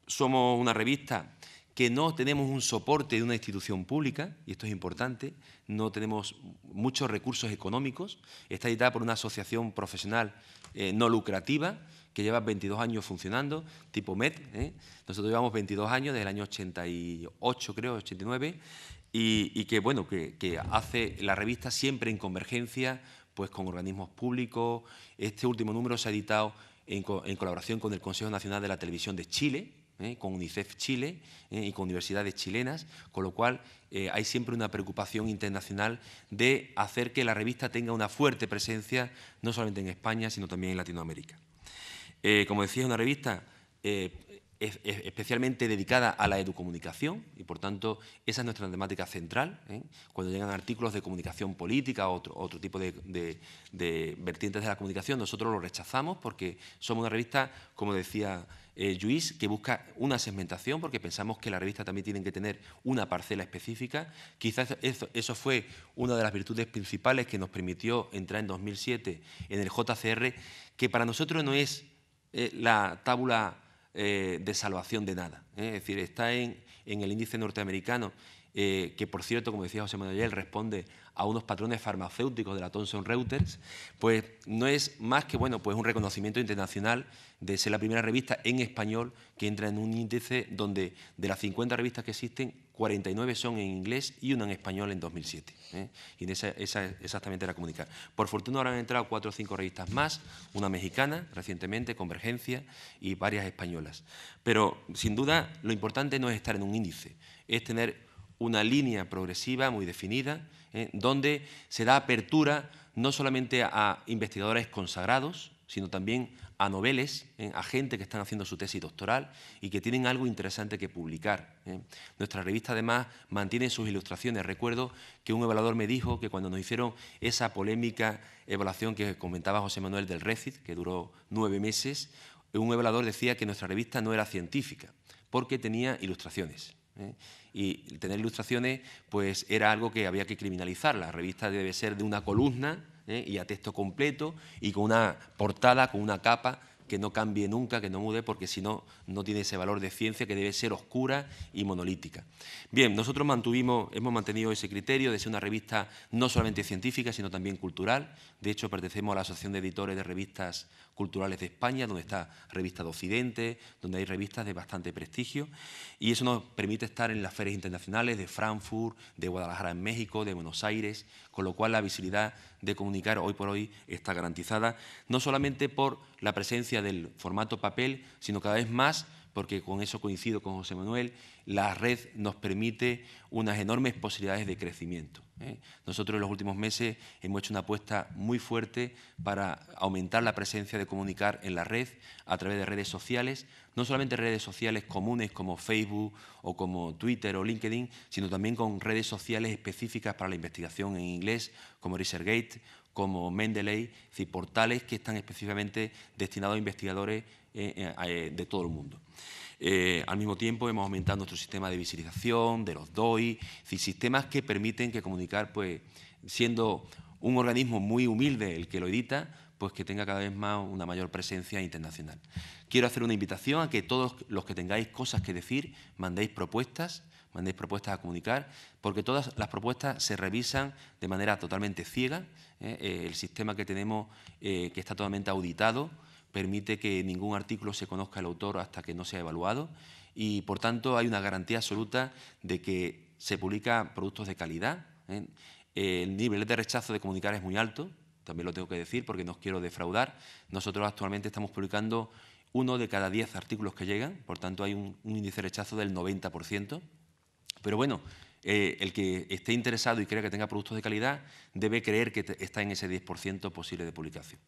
Somos una revista que no tenemos un soporte de una institución pública, y esto es importante, no tenemos muchos recursos económicos, está editada por una asociación profesional no lucrativa, que lleva 22 años funcionando, tipo MED. Nosotros llevamos 22 años, desde el año 88, creo, 89, y que, bueno, que hace la revista siempre en convergencia pues, con organismos públicos. Este último número se ha editado en colaboración con el Consejo Nacional de la Televisión de Chile, con UNICEF Chile y con universidades chilenas, con lo cual hay siempre una preocupación internacional de hacer que la revista tenga una fuerte presencia, no solamente en España, sino también en Latinoamérica. Como decía, es una revista especialmente dedicada a la educomunicación y, por tanto, esa es nuestra temática central. Cuando llegan artículos de comunicación política o otro tipo de vertientes de la comunicación, nosotros lo rechazamos porque somos una revista, como decía Lluís, que busca una segmentación, porque pensamos que la revista también tiene que tener una parcela específica. Quizás eso fue una de las virtudes principales que nos permitió entrar en 2007 en el JCR, que para nosotros no es la tabla de salvación de nada. Es decir, está en el índice norteamericano, que por cierto, como decía José Manuel, responde a unos patrones farmacéuticos de la Thomson Reuters, pues no es más que, bueno, pues un reconocimiento internacional de ser la primera revista en español que entra en un índice donde de las 50 revistas que existen, 49 son en inglés y una en español en 2007. Y esa exactamente era Comunicar. Por fortuna ahora han entrado 4 o 5 revistas más, una mexicana recientemente, Convergencia, y varias españolas. Pero, sin duda, lo importante no es estar en un índice, es tener una línea progresiva muy definida, donde se da apertura no solamente a investigadores consagrados, sino también a noveles, a gente que están haciendo su tesis doctoral y que tienen algo interesante que publicar. Nuestra revista, además, mantiene sus ilustraciones. Recuerdo que un evaluador me dijo que cuando nos hicieron esa polémica evaluación que comentaba José Manuel del RECID, que duró 9 meses, un evaluador decía que nuestra revista no era científica, porque tenía ilustraciones. Y tener ilustraciones pues era algo que había que criminalizar. La revista debe ser de una columna y a texto completo y con una portada, con una capa que no cambie nunca, que no mude, porque si no, no tiene ese valor de ciencia, que debe ser oscura y monolítica. Bien, nosotros hemos mantenido ese criterio de ser una revista no solamente científica, sino también cultural. De hecho, pertenecemos a la Asociación de Editores de Revistas Culturales de España, donde está Revista de Occidente, donde hay revistas de bastante prestigio, y eso nos permite estar en las ferias internacionales de Frankfurt, de Guadalajara en México, de Buenos Aires, con lo cual la visibilidad de Comunicar hoy por hoy está garantizada, no solamente por la presencia del formato papel, sino cada vez más, porque con eso coincido con José Manuel, la red nos permite unas enormes posibilidades de crecimiento. Nosotros en los últimos meses hemos hecho una apuesta muy fuerte para aumentar la presencia de Comunicar en la red a través de redes sociales, no solamente redes sociales comunes como Facebook o como Twitter o LinkedIn, sino también con redes sociales específicas para la investigación en inglés, como ResearchGate, como Mendeley, es decir, portales que están específicamente destinados a investigadores de todo el mundo. Al mismo tiempo hemos aumentado nuestro sistema de visibilización, de los DOI, es decir, sistemas que permiten que Comunicar, pues, siendo un organismo muy humilde el que lo edita, pues que tenga cada vez más una mayor presencia internacional. Quiero hacer una invitación a que todos los que tengáis cosas que decir, mandéis propuestas a comunicar, porque todas las propuestas se revisan de manera totalmente ciega. El sistema que tenemos, que está totalmente auditado, permite que ningún artículo se conozca el autor hasta que no sea evaluado y, por tanto, hay una garantía absoluta de que se publican productos de calidad. El nivel de rechazo de comunicar es muy alto, también lo tengo que decir porque no os quiero defraudar. Nosotros actualmente estamos publicando 1 de cada 10 artículos que llegan, por tanto hay un índice de rechazo del 90%. Pero bueno, el que esté interesado y crea que tenga productos de calidad debe creer que está en ese 10% posible de publicación.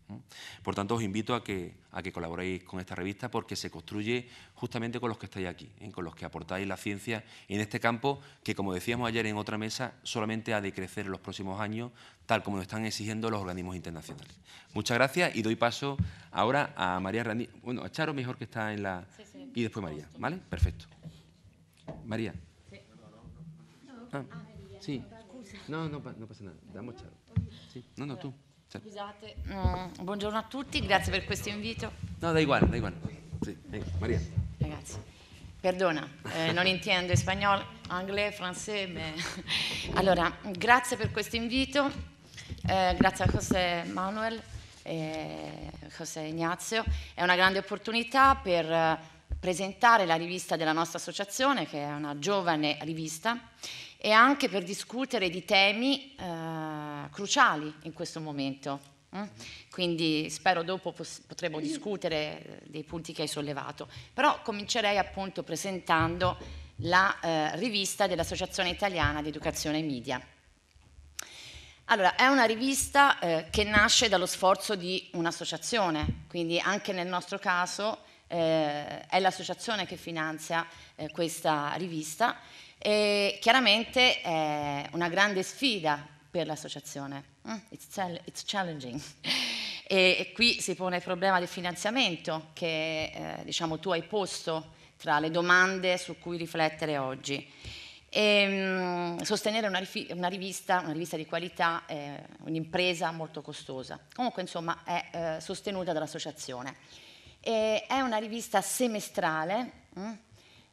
Por tanto, os invito a que colaboréis con esta revista porque se construye justamente con los que estáis aquí, con los que aportáis la ciencia en este campo que, como decíamos ayer en otra mesa, solamente ha de crecer en los próximos años, tal como lo están exigiendo los organismos internacionales. Muchas gracias y doy paso ahora a María Ramírez. Bueno, a Charo mejor que está en la... Sí. Y después María, ¿vale? Perfecto. María. Ah, sì. No, passa nada. Diamo Charo. Sì. No, tu. Scusate, buongiorno a tutti, grazie per questo invito. No, da igual. Sì, Maria. Ragazzi, perdona, non intendo spagnolo, inglese, francese. Allora, grazie per questo invito, grazie a José Manuel e José Ignazio. È una grande opportunità per presentare la rivista della nostra associazione, che è una giovane rivista, e anche per discutere di temi cruciali in questo momento. Quindi spero dopo potremo discutere dei punti che hai sollevato. Però comincerei appunto presentando la rivista dell'Associazione Italiana di Educazione e Media. Allora, è una rivista che nasce dallo sforzo di un'associazione, quindi anche nel nostro caso è l'associazione che finanzia questa rivista. E chiaramente è una grande sfida per l'associazione. It's challenging. E qui si pone il problema del finanziamento che diciamo tu hai posto tra le domande su cui riflettere oggi. Sostenere una rivista di qualità è un'impresa molto costosa. Comunque insomma è sostenuta dall'associazione. È una rivista semestrale.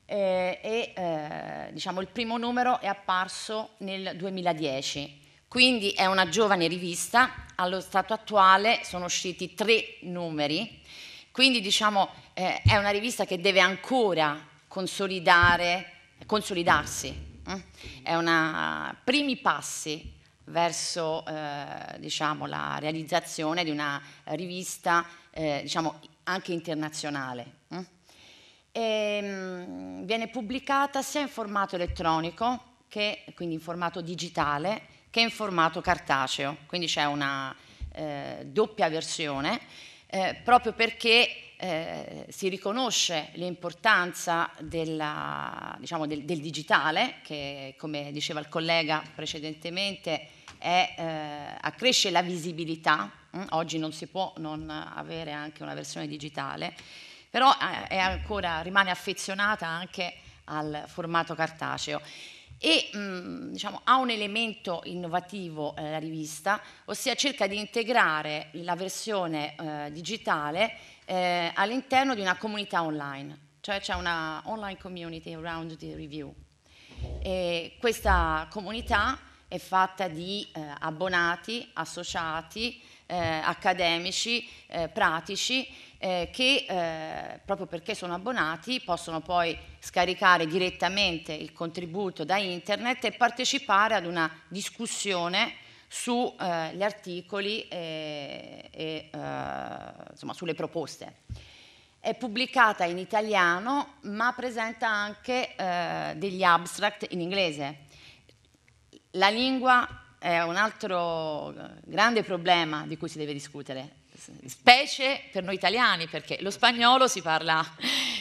Diciamo il primo numero è apparso nel 2010, quindi è una giovane rivista. Allo stato attuale sono usciti 3 numeri, quindi diciamo è una rivista che deve ancora consolidarsi, è primi passi verso diciamo la realizzazione di una rivista diciamo anche internazionale. Viene pubblicata sia in formato elettronico, che quindi in formato digitale, che in formato cartaceo, quindi c'è una doppia versione, proprio perché si riconosce l'importanza diciamo del digitale, che come diceva il collega precedentemente accresce la visibilità. Oggi non si può non avere anche una versione digitale, però rimane affezionata anche al formato cartaceo e diciamo, ha un elemento innovativo la rivista, ossia cerca di integrare la versione digitale all'interno di una comunità online, cioè c'è una online community around the review. E questa comunità è fatta di abbonati, associati, accademici, pratici, che proprio perché sono abbonati possono poi scaricare direttamente il contributo da internet e partecipare ad una discussione su gli articoli insomma sulle proposte. È pubblicata in italiano ma presenta anche degli abstract in inglese. La lingua è un altro grande problema di cui si deve discutere, specie per noi italiani, perché lo spagnolo si parla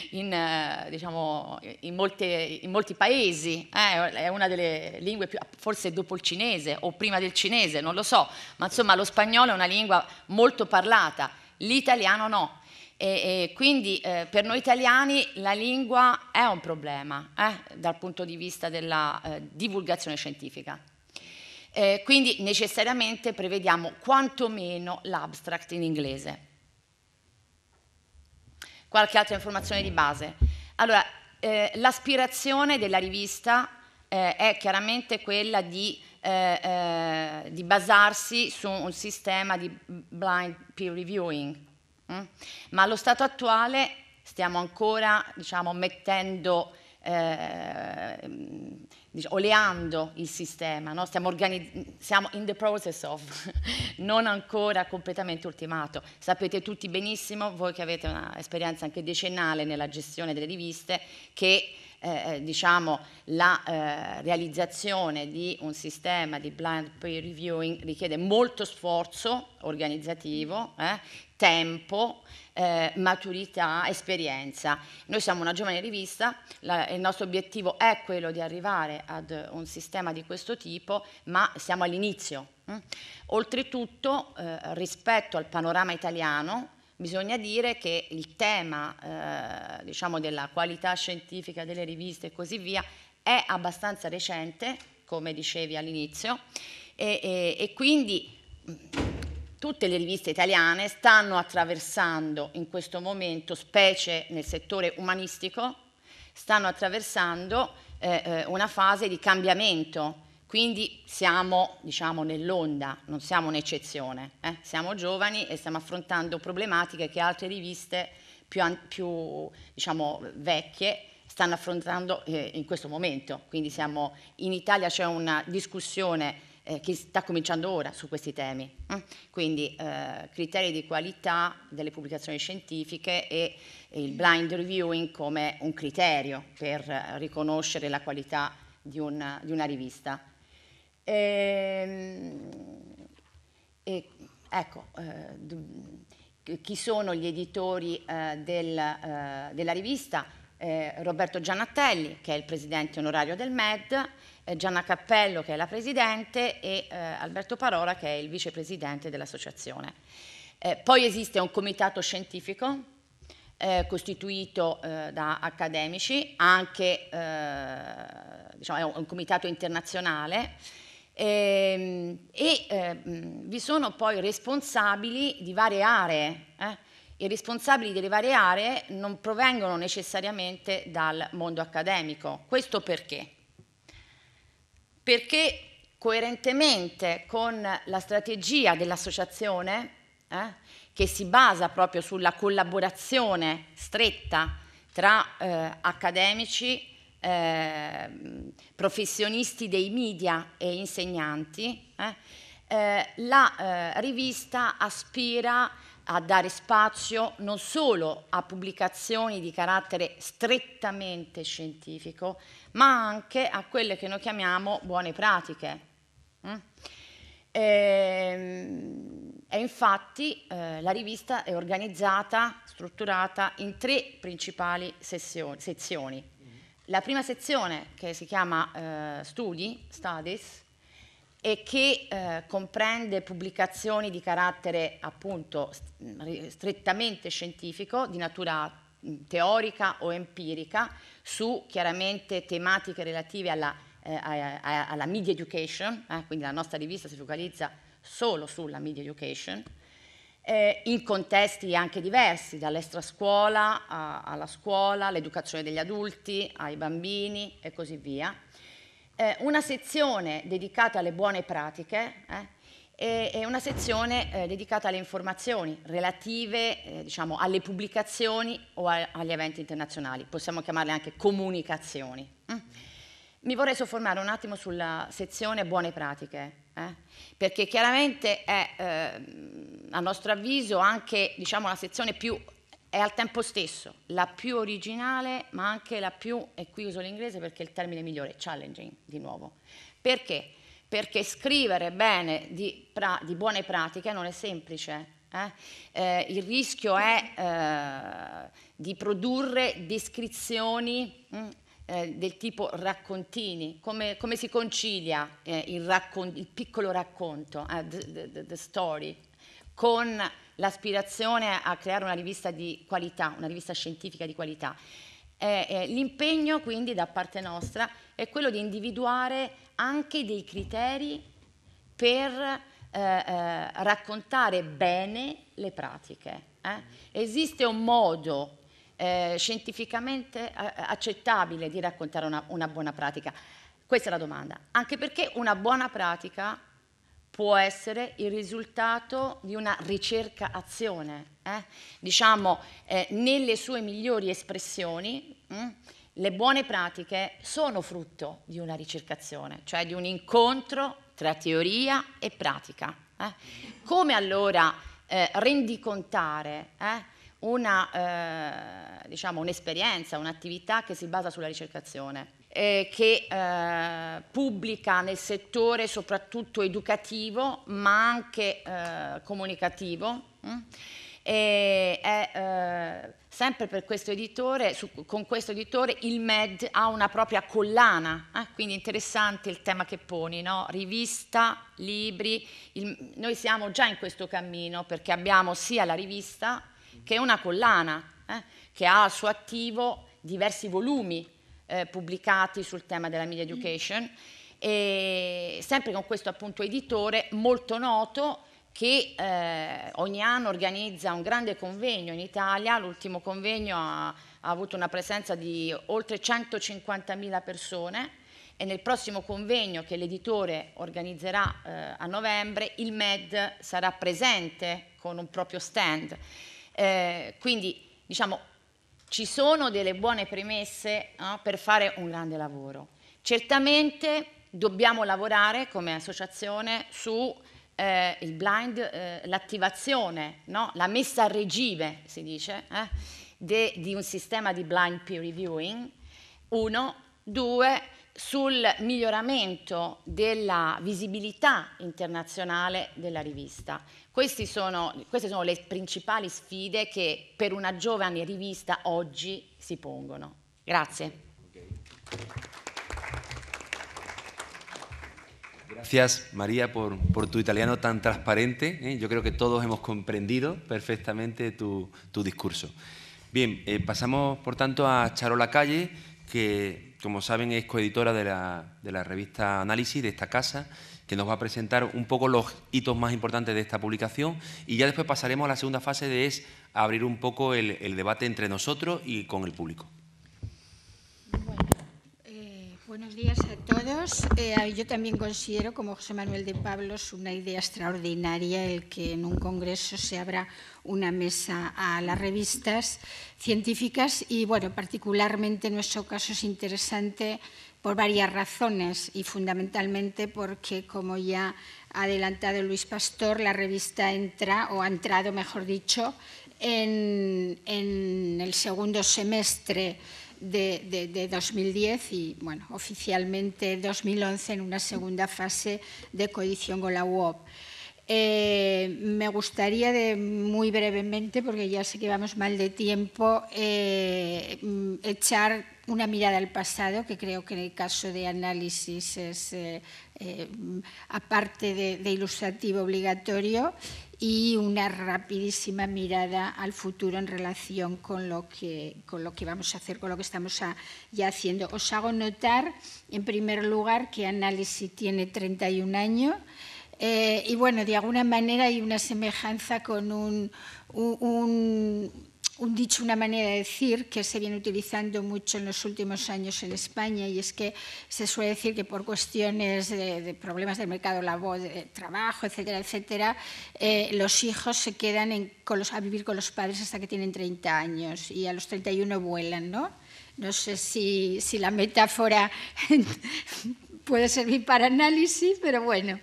diciamo, in molti paesi, è una delle lingue più, forse dopo il cinese o prima del cinese, non lo so, ma insomma lo spagnolo è una lingua molto parlata, l'italiano no. E quindi per noi italiani la lingua è un problema dal punto di vista della divulgazione scientifica. Quindi necessariamente prevediamo quantomeno l'abstract in inglese. Qualche altra informazione di base? Allora, l'aspirazione della rivista è chiaramente quella di basarsi su un sistema di blind peer reviewing, ma allo stato attuale stiamo ancora, diciamo, mettendo, oleando il sistema, no? Siamo in the process of, non ancora completamente ultimato. Sapete tutti benissimo, voi che avete un'esperienza anche decennale nella gestione delle riviste, che diciamo, la realizzazione di un sistema di blind peer reviewing richiede molto sforzo organizzativo, tempo, maturità, esperienza. Noi siamo una giovane rivista, il nostro obiettivo è quello di arrivare ad un sistema di questo tipo, ma siamo all'inizio. Oltretutto, rispetto al panorama italiano, bisogna dire che il tema diciamo della qualità scientifica delle riviste e così via è abbastanza recente, come dicevi all'inizio, e quindi tutte le riviste italiane stanno attraversando in questo momento, specie nel settore umanistico, stanno attraversando una fase di cambiamento. Quindi siamo, diciamo, nell'onda, non siamo un'eccezione, siamo giovani e stiamo affrontando problematiche che altre riviste più diciamo, vecchie stanno affrontando in questo momento. Quindi in Italia c'è una discussione che sta cominciando ora su questi temi. Quindi criteri di qualità delle pubblicazioni scientifiche e il blind reviewing come un criterio per riconoscere la qualità di una rivista. Ecco, chi sono gli editori della rivista? Roberto Giannatelli, che è il presidente onorario del MED, Gianna Cappello, che è la presidente, e Alberto Parola, che è il vicepresidente dell'associazione. Poi esiste un comitato scientifico costituito da accademici, anche diciamo, è un comitato internazionale, vi sono poi responsabili di varie aree. I responsabili delle varie aree non provengono necessariamente dal mondo accademico. Questo perché? Perché coerentemente con la strategia dell'associazione, che si basa proprio sulla collaborazione stretta tra accademici, professionisti dei media e insegnanti, la rivista aspira a dare spazio non solo a pubblicazioni di carattere strettamente scientifico, ma anche a quelle che noi chiamiamo buone pratiche. E infatti la rivista è organizzata, strutturata in 3 principali sezioni. La prima sezione, che si chiama Studies, e che comprende pubblicazioni di carattere appunto strettamente scientifico, di natura teorica o empirica, su chiaramente tematiche relative alla media education, quindi la nostra rivista si focalizza solo sulla media education, in contesti anche diversi, dall'extrascuola alla scuola, all'educazione degli adulti, ai bambini e così via. Una sezione dedicata alle buone pratiche e una sezione dedicata alle informazioni relative diciamo, alle pubblicazioni o agli eventi internazionali. Possiamo chiamarle anche comunicazioni. Mi vorrei soffermare un attimo sulla sezione buone pratiche, perché chiaramente è, a nostro avviso, anche diciamo, la sezione più, è al tempo stesso la più originale, ma anche la più, e qui uso l'inglese perché è il termine migliore, challenging, di nuovo. Perché? Perché scrivere bene di buone pratiche non è semplice. Il rischio è di produrre descrizioni del tipo raccontini. Come si concilia il piccolo racconto, the story, con l'aspirazione a creare una rivista di qualità, una rivista scientifica di qualità. L'impegno quindi da parte nostra è quello di individuare anche dei criteri per raccontare bene le pratiche. Esiste un modo scientificamente accettabile di raccontare una buona pratica? Questa è la domanda, anche perché una buona pratica può essere il risultato di una ricerca-azione, diciamo nelle sue migliori espressioni. Le buone pratiche sono frutto di una ricercazione, cioè di un incontro tra teoria e pratica. Come allora rendicontare diciamo, un'esperienza, un'attività che si basa sulla ricercazione, che pubblica nel settore soprattutto educativo ma anche comunicativo, sempre per questo editore, con questo editore il MED ha una propria collana, quindi interessante il tema che poni, no? Rivista, libri, noi siamo già in questo cammino perché abbiamo sia la rivista che una collana che ha al suo attivo diversi volumi pubblicati sul tema della media education, e sempre con questo appunto editore molto noto che ogni anno organizza un grande convegno in Italia. L'ultimo convegno ha avuto una presenza di oltre 150.000 persone e nel prossimo convegno che l'editore organizzerà a novembre il MED sarà presente con un proprio stand. Quindi diciamo ci sono delle buone premesse per fare un grande lavoro. Certamente dobbiamo lavorare come associazione su il blind, l'attivazione, no? La messa a regime, si dice, di un sistema di blind peer reviewing, 1, 2, sul miglioramento della visibilità internazionale della rivista. Queste sono le principali sfide che per una giovane rivista oggi si pongono. Grazie. Gracias, María, por tu italiano tan transparente. Yo creo que todos hemos comprendido perfectamente tu discurso. Bien, pasamos, por tanto, a Charo Lacalle, que, como saben, es coeditora de la revista Análisis, de esta casa, que nos va a presentar un poco los hitos más importantes de esta publicación, y ya después pasaremos a la segunda fase, de abrir un poco el debate entre nosotros y con el público. Buenos días a todos. Yo también considero, como José Manuel de Pablos, una idea extraordinaria el que en un congreso se abra una mesa a las revistas científicas y, bueno, particularmente en nuestro caso es interesante por varias razones y fundamentalmente porque, como ya ha adelantado Luis Pastor, la revista entra, o ha entrado, mejor dicho, en el segundo semestre de 2010 y, bueno, oficialmente 2011 en una segunda fase de coedición con la UOB. Me gustaría muy brevemente, porque ya sé que vamos mal de tiempo, echar una mirada al pasado, que creo que en el caso de Análisis es, aparte de ilustrativo, obligatorio, y una rapidísima mirada al futuro en relación con lo que vamos a hacer, con lo que estamos ya haciendo. Os hago notar, en primer lugar, que Análisis tiene 31 años y, bueno, de alguna manera hay una semejanza con un dicho, una manera de decir que se viene utilizando mucho en los últimos años en España, y es que se suele decir que por cuestiones de problemas del mercado laboral, de trabajo, etcétera, etcétera, los hijos se quedan a vivir con los padres hasta que tienen 30 años y a los 31 vuelan, ¿no? No sé si la metáfora puede servir para Análisis, pero bueno.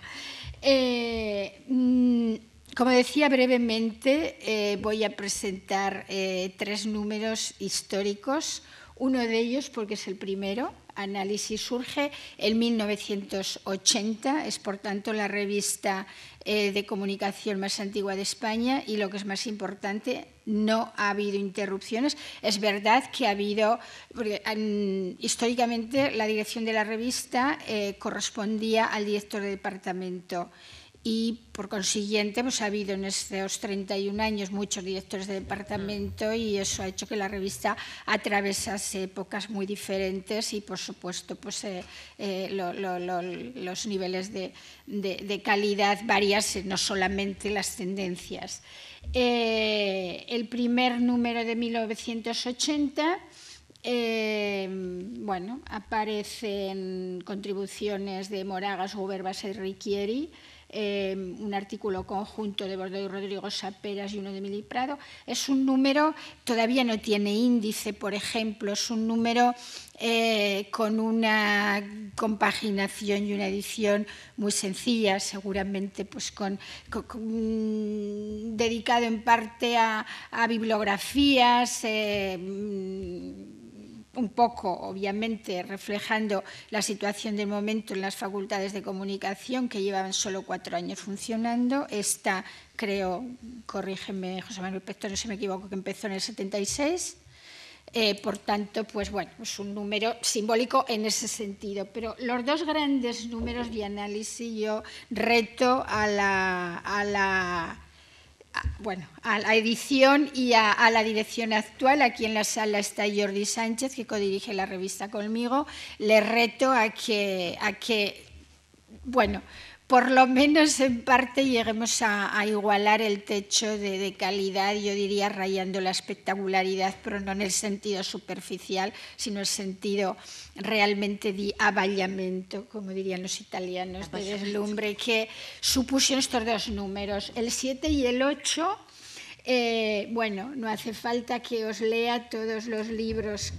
Como decía brevemente, voy a presentar 3 números históricos. Uno de ellos, porque es el primero, Análisis surge en 1980, es por tanto la revista de comunicación más antigua de España y, lo que es más importante, no ha habido interrupciones. Es verdad que ha habido, porque históricamente la dirección de la revista correspondía al director de departamento y por consiguiente pues ha habido en estos 31 años muchos directores de departamento y eso ha hecho que la revista atravesase épocas muy diferentes y por supuesto pues los niveles de calidad variasen, no solamente las tendencias. El primer número de 1980 bueno, aparecen contribuciones de Moragas, Guberbas y Riquieri, un artículo conjunto de Bordó y Rodrigo Saperas y uno de Mili Prado. Es un número, todavía no tiene índice, por ejemplo, es un número con una compaginación y una edición muy sencilla, seguramente pues dedicado en parte a bibliografías, un poco, obviamente, reflejando la situación del momento en las facultades de comunicación, que llevaban solo 4 años funcionando. Esta, creo, corrígeme, José Manuel Pectornero, si me equivoco, que empezó en el 76. Por tanto, pues bueno, es un número simbólico en ese sentido. Pero los dos grandes números de análisis yo reto a la edición y a la dirección actual. Aquí en la sala está Jordi Sánchez, que codirige la revista conmigo. Le reto a que bueno, por lo menos en parte lleguemos a igualar el techo de calidad, yo diría rayando la espectacularidad, pero no en el sentido superficial, sino en el sentido realmente de avallamiento, como dirían los italianos, de deslumbre, que supusieron estos dos números, el 7 y el 8. Bueno, no hace falta que os lea todos los libros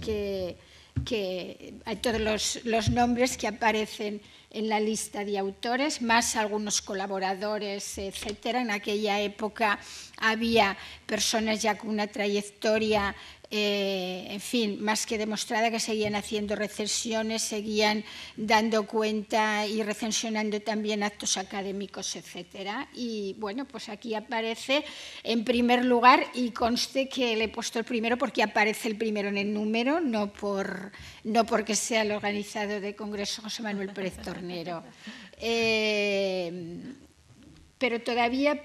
todos los nombres que aparecen en la lista de autores, más algunos colaboradores, etcétera. En aquella época había personas ya con una trayectoria, en fin, más que demostrada, que seguían haciendo recensiones, seguían dando cuenta y recensionando también actos académicos, etcétera. Y bueno, pues aquí aparece en primer lugar, y conste que le he puesto el primero porque aparece el primero en el número, no porque sea el organizador del Congreso José Manuel Pérez Tornero. Pero todavía,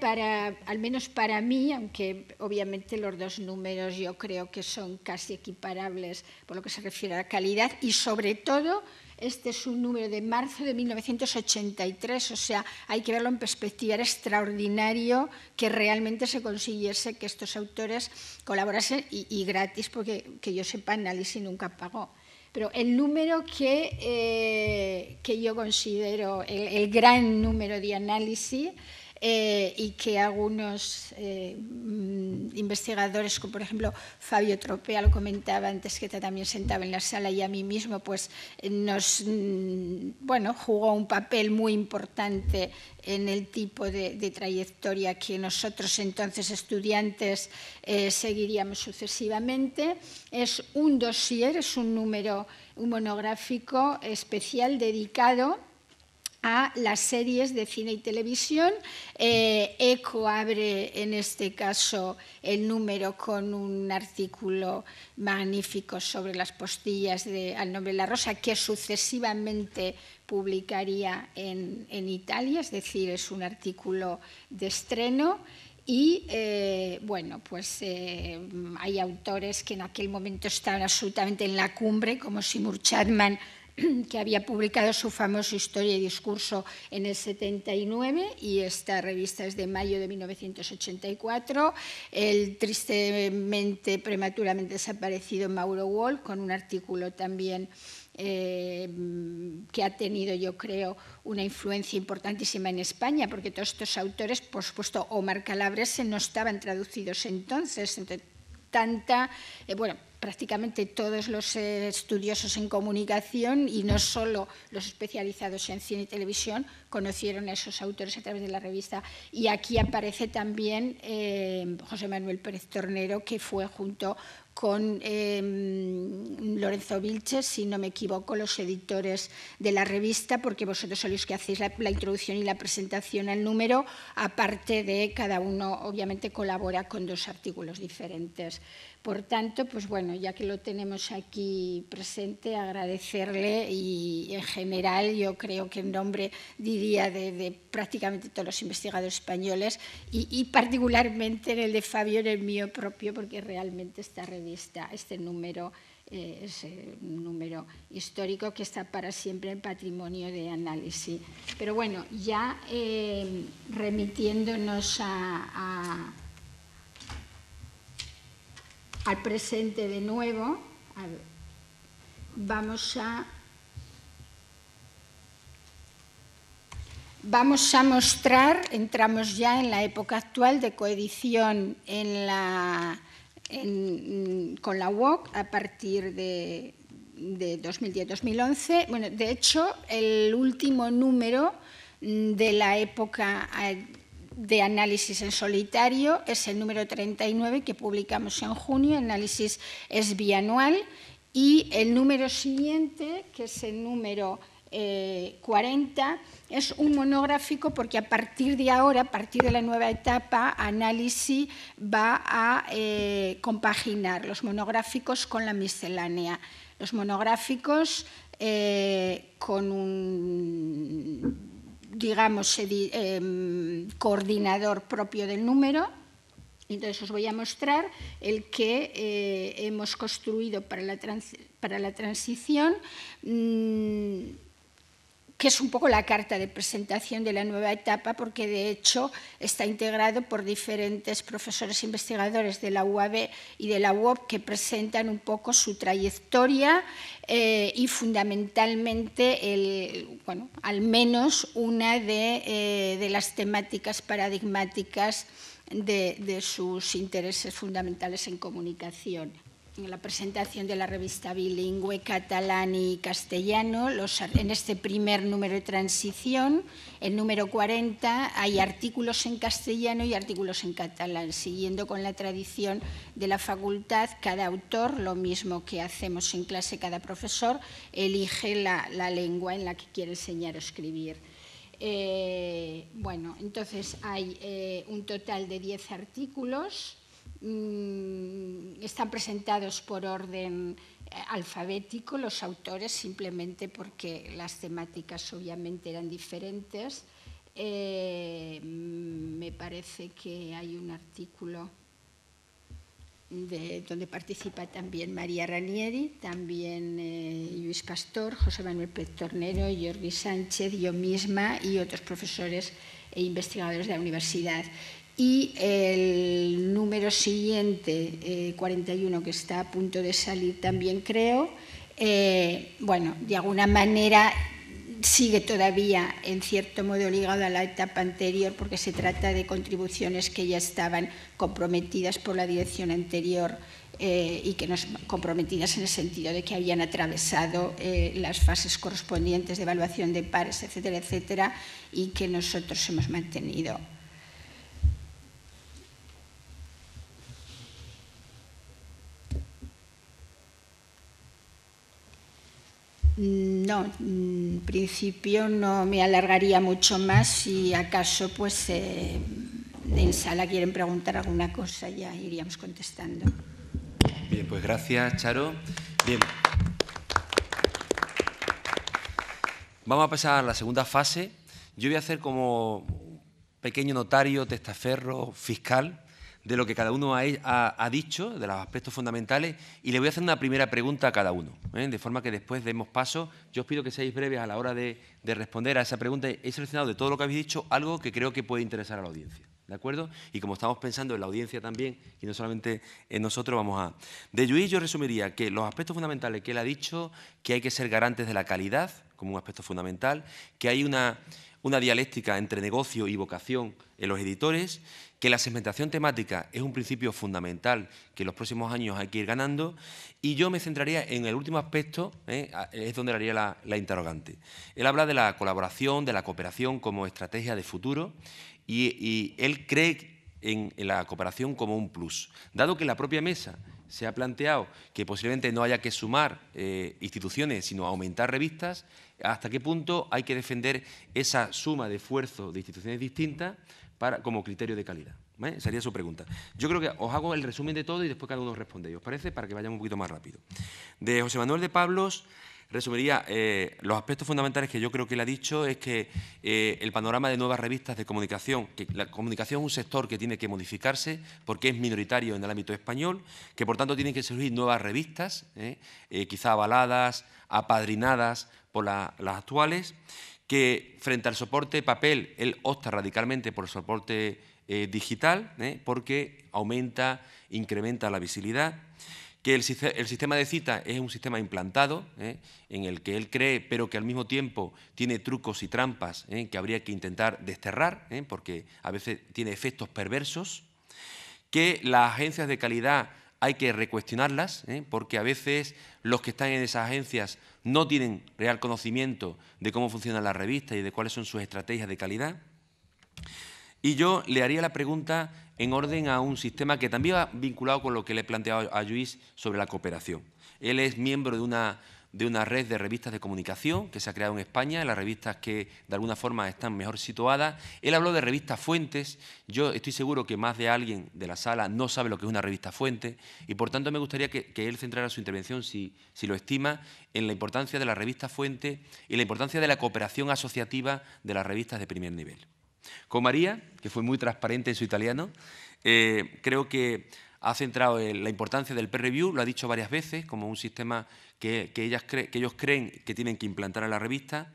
al menos para mí, aunque obviamente los dos números yo creo que son casi equiparables por lo que se refiere a la calidad, y sobre todo este es un número de marzo de 1983, o sea, hay que verlo en perspectiva. Era extraordinario que realmente se consiguiese que estos autores colaborasen y gratis, porque que yo sepa, Análisis nunca pagó. Pero el número que yo considero el gran número de Análisis, y que algunos investigadores, como por ejemplo Fabio Tropea, lo comentaba antes, que también sentaba en la sala, y a mí mismo, pues jugó un papel muy importante en el tipo de trayectoria que nosotros, entonces estudiantes, seguiríamos sucesivamente. Es un dossier, es un número, un monográfico especial dedicado a las series de cine y televisión. ECO abre en este caso el número con un artículo magnífico sobre las postillas de Al nombre de la rosa, que sucesivamente publicaría en Italia, es decir, es un artículo de estreno. Y bueno, pues hay autores que en aquel momento estaban absolutamente en la cumbre, como Seymour Chapman, que había publicado su famoso Historia y Discurso en el 79, y esta revista es de mayo de 1984. El tristemente, prematuramente desaparecido Mauro Wall, con un artículo también que ha tenido, yo creo, una influencia importantísima en España, porque todos estos autores, por supuesto, Omar Calabrese, no estaban traducidos entonces, prácticamente todos los estudiosos en comunicación, y no solo los especializados en cine y televisión, conocieron a esos autores a través de la revista. Y aquí aparece también José Manuel Pérez Tornero, que fue junto con Lorenzo Vilches, si no me equivoco, los editores de la revista, porque vosotros sois los que hacéis la introducción y la presentación al número, aparte de cada uno, obviamente, colabora con 2 artículos diferentes. Por tanto, pues bueno, ya que lo tenemos aquí presente, agradecerle y en general yo creo que en nombre, diría, de prácticamente todos los investigadores españoles y particularmente en el de Fabio, en el mío propio, porque realmente esta revista, este número, es un número histórico que está para siempre en patrimonio de análisis. Pero bueno, ya remitiéndonos al presente de nuevo, vamos a mostrar, entramos ya en la época actual de coedición con la UOC a partir de 2010-2011. Bueno, de hecho, el último número de la época de análisis en solitario es el número 39 que publicamos en junio. El análisis es bianual y el número siguiente, que es el número 40, es un monográfico porque a partir de ahora, a partir de la nueva etapa, Análisis va a compaginar los monográficos con la miscelánea. Los monográficos con un, digamos, coordinador propio del número. Entonces os voy a mostrar el que hemos construido para la transición, que es un poco la carta de presentación de la nueva etapa, porque de hecho está integrado por diferentes profesores investigadores de la UAB y de la UOC que presentan un poco su trayectoria y fundamentalmente, bueno, al menos una de las temáticas paradigmáticas de sus intereses fundamentales en comunicación. En la presentación de la revista bilingüe catalán y castellano, en este primer número de transición, el número 40, hay artículos en castellano y artículos en catalán, siguiendo con la tradición de la facultad. Cada autor, lo mismo que hacemos en clase, cada profesor elige la lengua en la que quiere enseñar o escribir. Bueno, entonces hay un total de 10 artículos. Están presentados por orden alfabético los autores, simplemente porque las temáticas obviamente eran diferentes. Me parece que hay un artículo donde participa también María Ranieri, también Luis Pastor, José Manuel Pérez Tornero, Jordi Sánchez, yo misma y otros profesores e investigadores de la universidad. Y el número siguiente, 41, que está a punto de salir también, creo, bueno, de alguna manera sigue todavía en cierto modo ligado a la etapa anterior, porque se trata de contribuciones que ya estaban comprometidas por la dirección anterior y que nos comprometidas en el sentido de que habían atravesado las fases correspondientes de evaluación de pares, etcétera, etcétera, y que nosotros hemos mantenido. No, en principio no me alargaría mucho más. Si acaso pues en sala quieren preguntar alguna cosa, ya iríamos contestando. Bien, pues gracias, Charo. Bien. Vamos a pasar a la segunda fase. Yo voy a hacer como un pequeño notario, testaferro, fiscal de lo que cada uno ha dicho, de los aspectos fundamentales, y le voy a hacer una primera pregunta a cada uno, de forma que después demos paso. Yo os pido que seáis breves a la hora de responder a esa pregunta. He seleccionado de todo lo que habéis dicho algo que creo que puede interesar a la audiencia, ¿de acuerdo? Y como estamos pensando en la audiencia también, y no solamente en nosotros, vamos a... De Lluís yo resumiría que los aspectos fundamentales que él ha dicho, que hay que ser garantes de la calidad, como un aspecto fundamental, que hay una dialéctica entre negocio y vocación en los editores, que la segmentación temática es un principio fundamental que en los próximos años hay que ir ganando, y yo me centraría en el último aspecto, es donde le haría la interrogante. Él habla de la colaboración, de la cooperación como estrategia de futuro, y él cree en la cooperación como un plus. Dado que en la propia mesa se ha planteado que posiblemente no haya que sumar instituciones, sino aumentar revistas, ¿hasta qué punto hay que defender esa suma de esfuerzos de instituciones distintas como criterio de calidad? ¿Vale? Sería su pregunta. Yo creo que os hago el resumen de todo y después cada uno responde. ¿Os parece? Para que vayamos un poquito más rápido. De José Manuel de Pablos, resumiría los aspectos fundamentales que yo creo que él ha dicho es que el panorama de nuevas revistas de comunicación, que la comunicación es un sector que tiene que modificarse porque es minoritario en el ámbito español, que por tanto tienen que surgir nuevas revistas, quizá avaladas, apadrinadas por las actuales, que frente al soporte papel él opta radicalmente por el soporte digital, porque aumenta, incrementa la visibilidad, que el sistema de cita es un sistema implantado, en el que él cree, pero que al mismo tiempo tiene trucos y trampas que habría que intentar desterrar, porque a veces tiene efectos perversos, que las agencias de calidad hay que recuestionarlas, porque a veces los que están en esas agencias no tienen real conocimiento de cómo funcionan las revistas y de cuáles son sus estrategias de calidad. Y yo le haría la pregunta en orden a un sistema que también va vinculado con lo que le he planteado a Lluís sobre la cooperación. Él es miembro de una red de revistas de comunicación que se ha creado en España, las revistas que de alguna forma están mejor situadas. Él habló de revistas fuentes. Yo estoy seguro que más de alguien de la sala no sabe lo que es una revista fuente y por tanto me gustaría que él centrara su intervención, si lo estima, en la importancia de la revista fuente y la importancia de la cooperación asociativa de las revistas de primer nivel. Con María, que fue muy transparente en su italiano, creo que ha centrado en la importancia del peer review, lo ha dicho varias veces, como un sistema que ellos creen que tienen que implantar en la revista.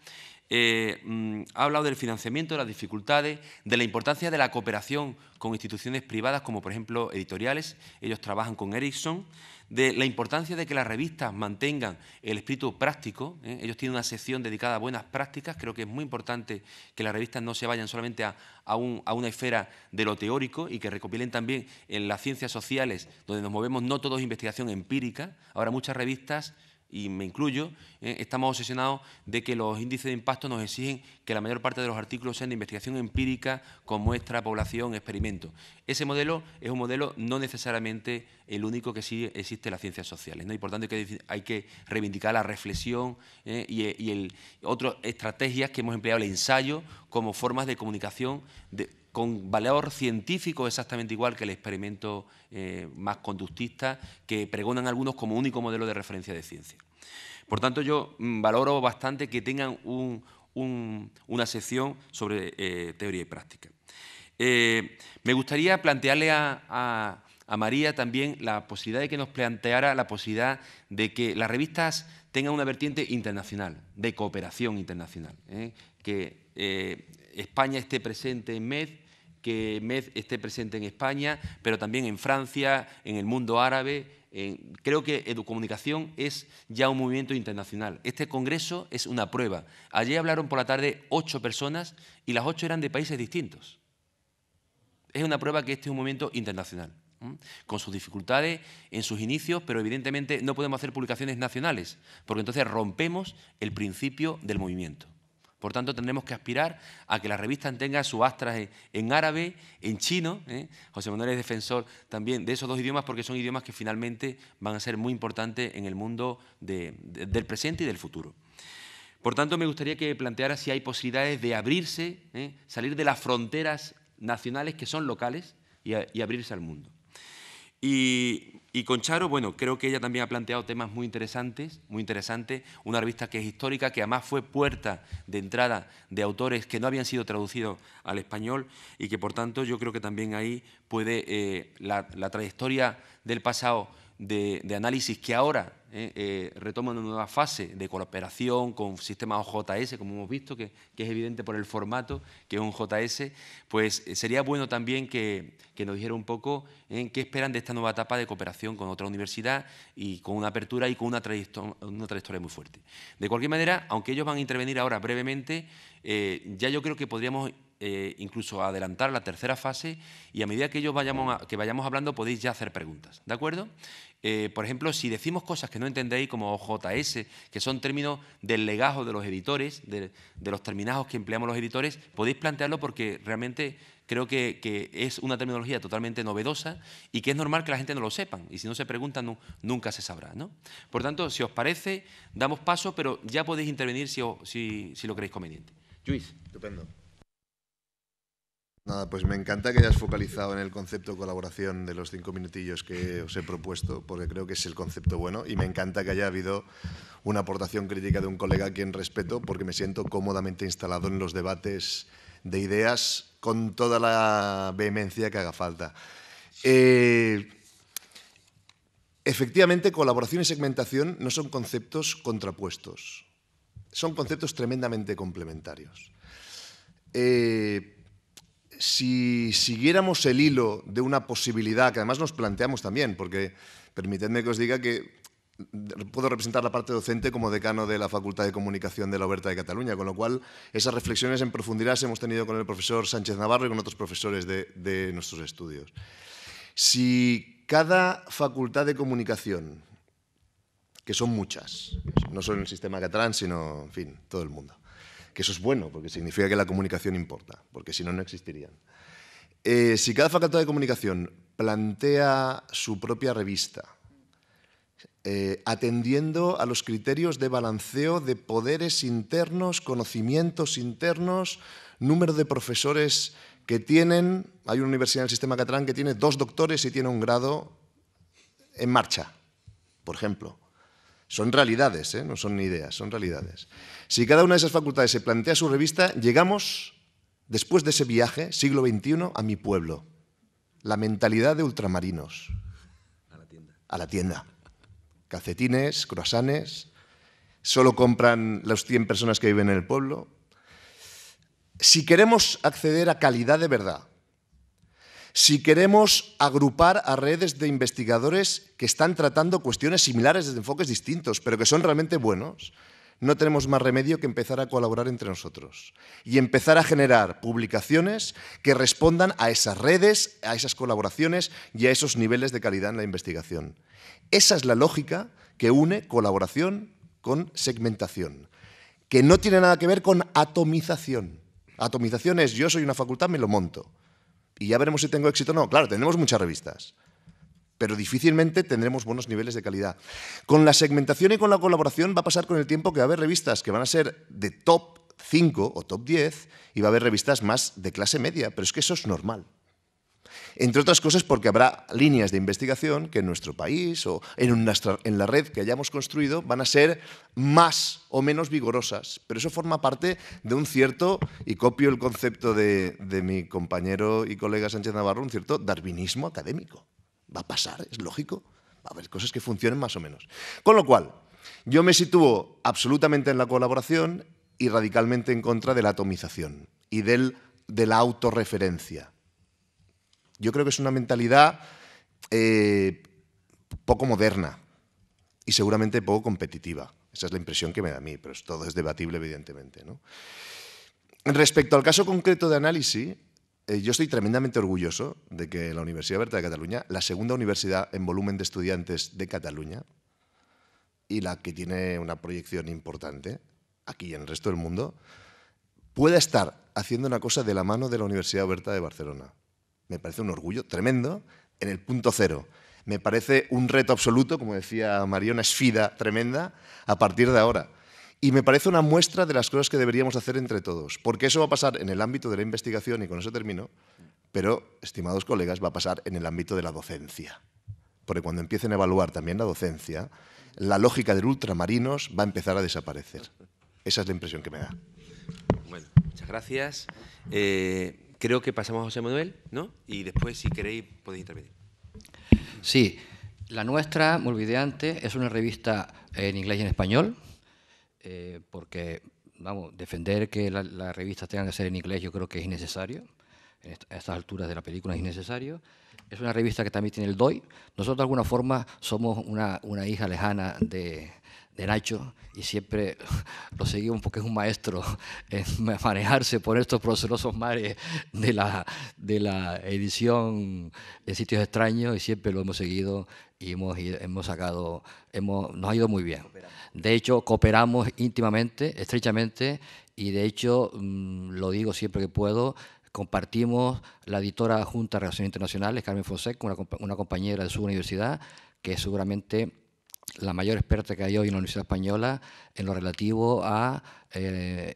Ha hablado del financiamiento, de las dificultades, de la importancia de la cooperación con instituciones privadas, como por ejemplo editoriales. Ellos trabajan con Ericsson. De la importancia de que las revistas mantengan el espíritu práctico. Ellos tienen una sección dedicada a buenas prácticas. Creo que es muy importante que las revistas no se vayan solamente a una esfera de lo teórico y que recopilen también en las ciencias sociales, donde nos movemos, no todo es investigación empírica. Ahora muchas revistas, y me incluyo, estamos obsesionados de que los índices de impacto nos exigen que la mayor parte de los artículos sean de investigación empírica con muestra, población, experimento. Ese modelo es un modelo no necesariamente el único que sí existe en las ciencias sociales, ¿no? Y por tanto hay que reivindicar la reflexión y otras estrategias que hemos empleado, el ensayo, como formas de comunicación con valor científico exactamente igual que el experimento más conductista que pregonan algunos como único modelo de referencia de ciencia. Por tanto, yo valoro bastante que tengan una sección sobre teoría y práctica. Me gustaría plantearle a María también la posibilidad de que nos planteara la posibilidad de que las revistas tengan una vertiente internacional, de cooperación internacional, que España esté presente en MED, que MED esté presente en España, pero también en Francia, en el mundo árabe. Creo que Educomunicación es ya un movimiento internacional. Este congreso es una prueba. Ayer hablaron por la tarde 8 personas y las 8 eran de países distintos. Es una prueba que este es un movimiento internacional, con sus dificultades en sus inicios, pero evidentemente no podemos hacer publicaciones nacionales, porque entonces rompemos el principio del movimiento. Por tanto, tendremos que aspirar a que la revista tenga su astras en árabe, en chino. José Manuel es defensor también de esos dos idiomas porque son idiomas que finalmente van a ser muy importantes en el mundo del presente y del futuro. Por tanto, me gustaría que planteara si hay posibilidades de abrirse, salir de las fronteras nacionales que son locales y abrirse al mundo. Y con Charo, bueno, creo que ella también ha planteado temas muy interesantes, una revista que es histórica, que además fue puerta de entrada de autores que no habían sido traducidos al español y que, por tanto, yo creo que también ahí puede la trayectoria del pasado de análisis que ahora retoma una nueva fase de cooperación con sistemas OJS, como hemos visto, que es evidente por el formato, que es un JS, pues sería bueno también que nos dijera un poco qué esperan de esta nueva etapa de cooperación con otra universidad y con una apertura y con una trayectoria muy fuerte. De cualquier manera, aunque ellos van a intervenir ahora brevemente, ya yo creo que podríamos incluso adelantar la tercera fase y a medida que vayamos hablando podéis ya hacer preguntas, ¿de acuerdo? Por ejemplo, si decimos cosas que no entendéis, como OJS, que son términos del legajo de los editores, de los terminados que empleamos los editores, podéis plantearlo porque realmente creo que es una terminología totalmente novedosa y que es normal que la gente no lo sepan. Y si no se preguntan, nunca se sabrá, ¿no? Por tanto, si os parece, damos paso, pero ya podéis intervenir si lo creéis conveniente. Lluís. Estupendo. Nada, pues me encanta que hayas focalizado en el concepto colaboración de los 5 minutillos que os he propuesto, porque creo que es el concepto bueno, y me encanta que haya habido una aportación crítica de un colega a quien respeto, porque me siento cómodamente instalado en los debates de ideas con toda la vehemencia que haga falta. Efectivamente, colaboración y segmentación no son conceptos contrapuestos, son conceptos tremendamente complementarios. Si siguiéramos el hilo de una posibilidad, que además nos planteamos también, porque permitidme que os diga que puedo representar la parte docente como decano de la Facultad de Comunicación de la Oberta de Cataluña, con lo cual esas reflexiones en profundidad las hemos tenido con el profesor Sánchez Navarro y con otros profesores de nuestros estudios. Si cada facultad de comunicación, que son muchas, no solo en el sistema catalán, sino, en fin, todo el mundo, que eso es bueno, porque significa que la comunicación importa, porque si no, no existirían. Si cada facultad de comunicación plantea su propia revista, atendiendo a los criterios de balanceo de poderes internos, conocimientos internos, número de profesores que tienen, hay una universidad en el sistema catalán que tiene 2 doctores y tiene un grado en marcha, por ejemplo. Son realidades, no son ideas, son realidades. Si cada una de esas facultades se plantea su revista, llegamos, después de ese viaje, siglo XXI, a mi pueblo. La mentalidad de ultramarinos. A la tienda. Calcetines, croissants, solo compran las 100 personas que viven en el pueblo. Si queremos acceder a calidad de verdad, si queremos agrupar a redes de investigadores que están tratando cuestiones similares desde enfoques distintos, pero que son realmente buenos, no tenemos más remedio que empezar a colaborar entre nosotros y empezar a generar publicaciones que respondan a esas redes, a esas colaboraciones y a esos niveles de calidad en la investigación. Esa es la lógica que une colaboración con segmentación, que no tiene nada que ver con atomización. Atomización es yo soy una facultad, me lo monto. Y ya veremos si tengo éxito o no. Claro, tendremos muchas revistas, pero difícilmente tendremos buenos niveles de calidad. Con la segmentación y con la colaboración va a pasar con el tiempo que va a haber revistas que van a ser de top 5 o top 10 y va a haber revistas más de clase media, pero es que eso es normal. Entre otras cosas porque habrá líneas de investigación que en nuestro país o en la red que hayamos construido van a ser más o menos vigorosas, pero eso forma parte de un cierto, y copio el concepto de mi compañero y colega Sánchez Navarro, un cierto darwinismo académico. Va a pasar, es lógico, va a haber cosas que funcionen más o menos. Con lo cual, yo me sitúo absolutamente en la colaboración y radicalmente en contra de la atomización y de la autorreferencia. Yo creo que es una mentalidad poco moderna y seguramente poco competitiva. Esa es la impresión que me da a mí, pero todo es debatible, evidentemente, ¿no? Respecto al caso concreto de análisis, yo estoy tremendamente orgulloso de que la Universidad Oberta de Cataluña, la segunda universidad en volumen de estudiantes de Cataluña y la que tiene una proyección importante aquí y en el resto del mundo, pueda estar haciendo una cosa de la mano de la Universidad Oberta de Barcelona. Me parece un orgullo tremendo en el punto cero. Me parece un reto absoluto, como decía María, una sfida tremenda a partir de ahora. Y me parece una muestra de las cosas que deberíamos hacer entre todos, porque eso va a pasar en el ámbito de la investigación, y con eso termino, pero, estimados colegas, va a pasar en el ámbito de la docencia. Porque cuando empiecen a evaluar también la docencia, la lógica del ultramarinos va a empezar a desaparecer. Esa es la impresión que me da. Bueno, muchas gracias. Creo que pasamos a José Manuel, ¿no? Y después, si queréis, podéis intervenir. Sí, la nuestra, me olvidé antes, es una revista en inglés y en español, porque, vamos, defender que las revistas tengan que ser en inglés yo creo que es innecesario. A estas alturas de la película es innecesario. Es una revista que también tiene el DOI. Nosotros, de alguna forma, somos una hija lejana de Nacho y siempre lo seguimos porque es un maestro en manejarse por estos procelosos mares de la edición en sitios extraños, y siempre lo hemos seguido y nos ha ido muy bien. De hecho, cooperamos íntimamente, estrechamente, y de hecho, lo digo siempre que puedo, compartimos la editora junta de Relaciones Internacionales, Carmen Fonseca, una compañera de su universidad, que seguramente la mayor experta que hay hoy en la Universidad Española en lo relativo a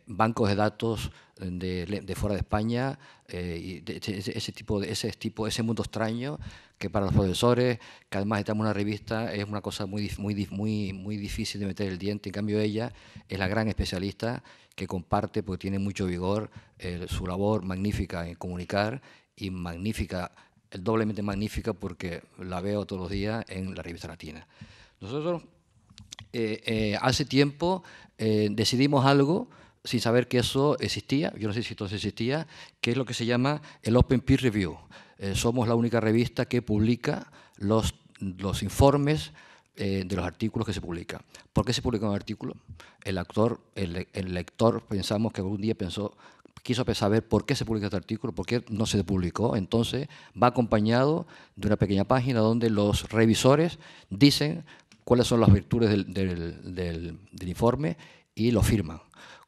bancos de datos de fuera de España y ese mundo extraño que para los profesores, que además estamos en una revista, es una cosa muy difícil de meter el diente. En cambio, ella es la gran especialista que comparte, porque tiene mucho vigor, su labor magnífica en comunicar y magnífica, doblemente magnífica, porque la veo todos los días en la revista Latina. Nosotros hace tiempo decidimos algo sin saber que eso existía, yo no sé si entonces existía, que es lo que se llama el Open Peer Review. Somos la única revista que publica los informes de los artículos que se publican. ¿Por qué se publica un artículo? El lector pensamos que algún día quiso saber por qué se publica este artículo, por qué no se publicó. Entonces va acompañado de una pequeña página donde los revisores dicen cuáles son las virtudes del informe y lo firman.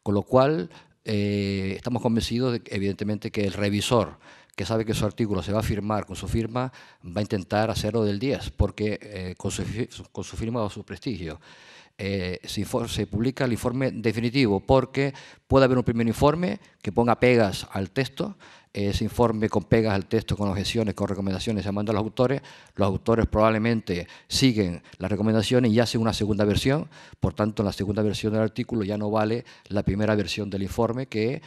Con lo cual, estamos convencidos de que, evidentemente, que el revisor que sabe que su artículo se va a firmar con su firma va a intentar hacerlo del 10, porque con su firma o su prestigio. Se publica el informe definitivo, porque puede haber un primer informe que ponga pegas al texto. Ese informe con pegas al texto, con objeciones, con recomendaciones, se manda a los autores probablemente siguen las recomendaciones y hacen una segunda versión. Por tanto, en la segunda versión del artículo ya no vale la primera versión del informe, que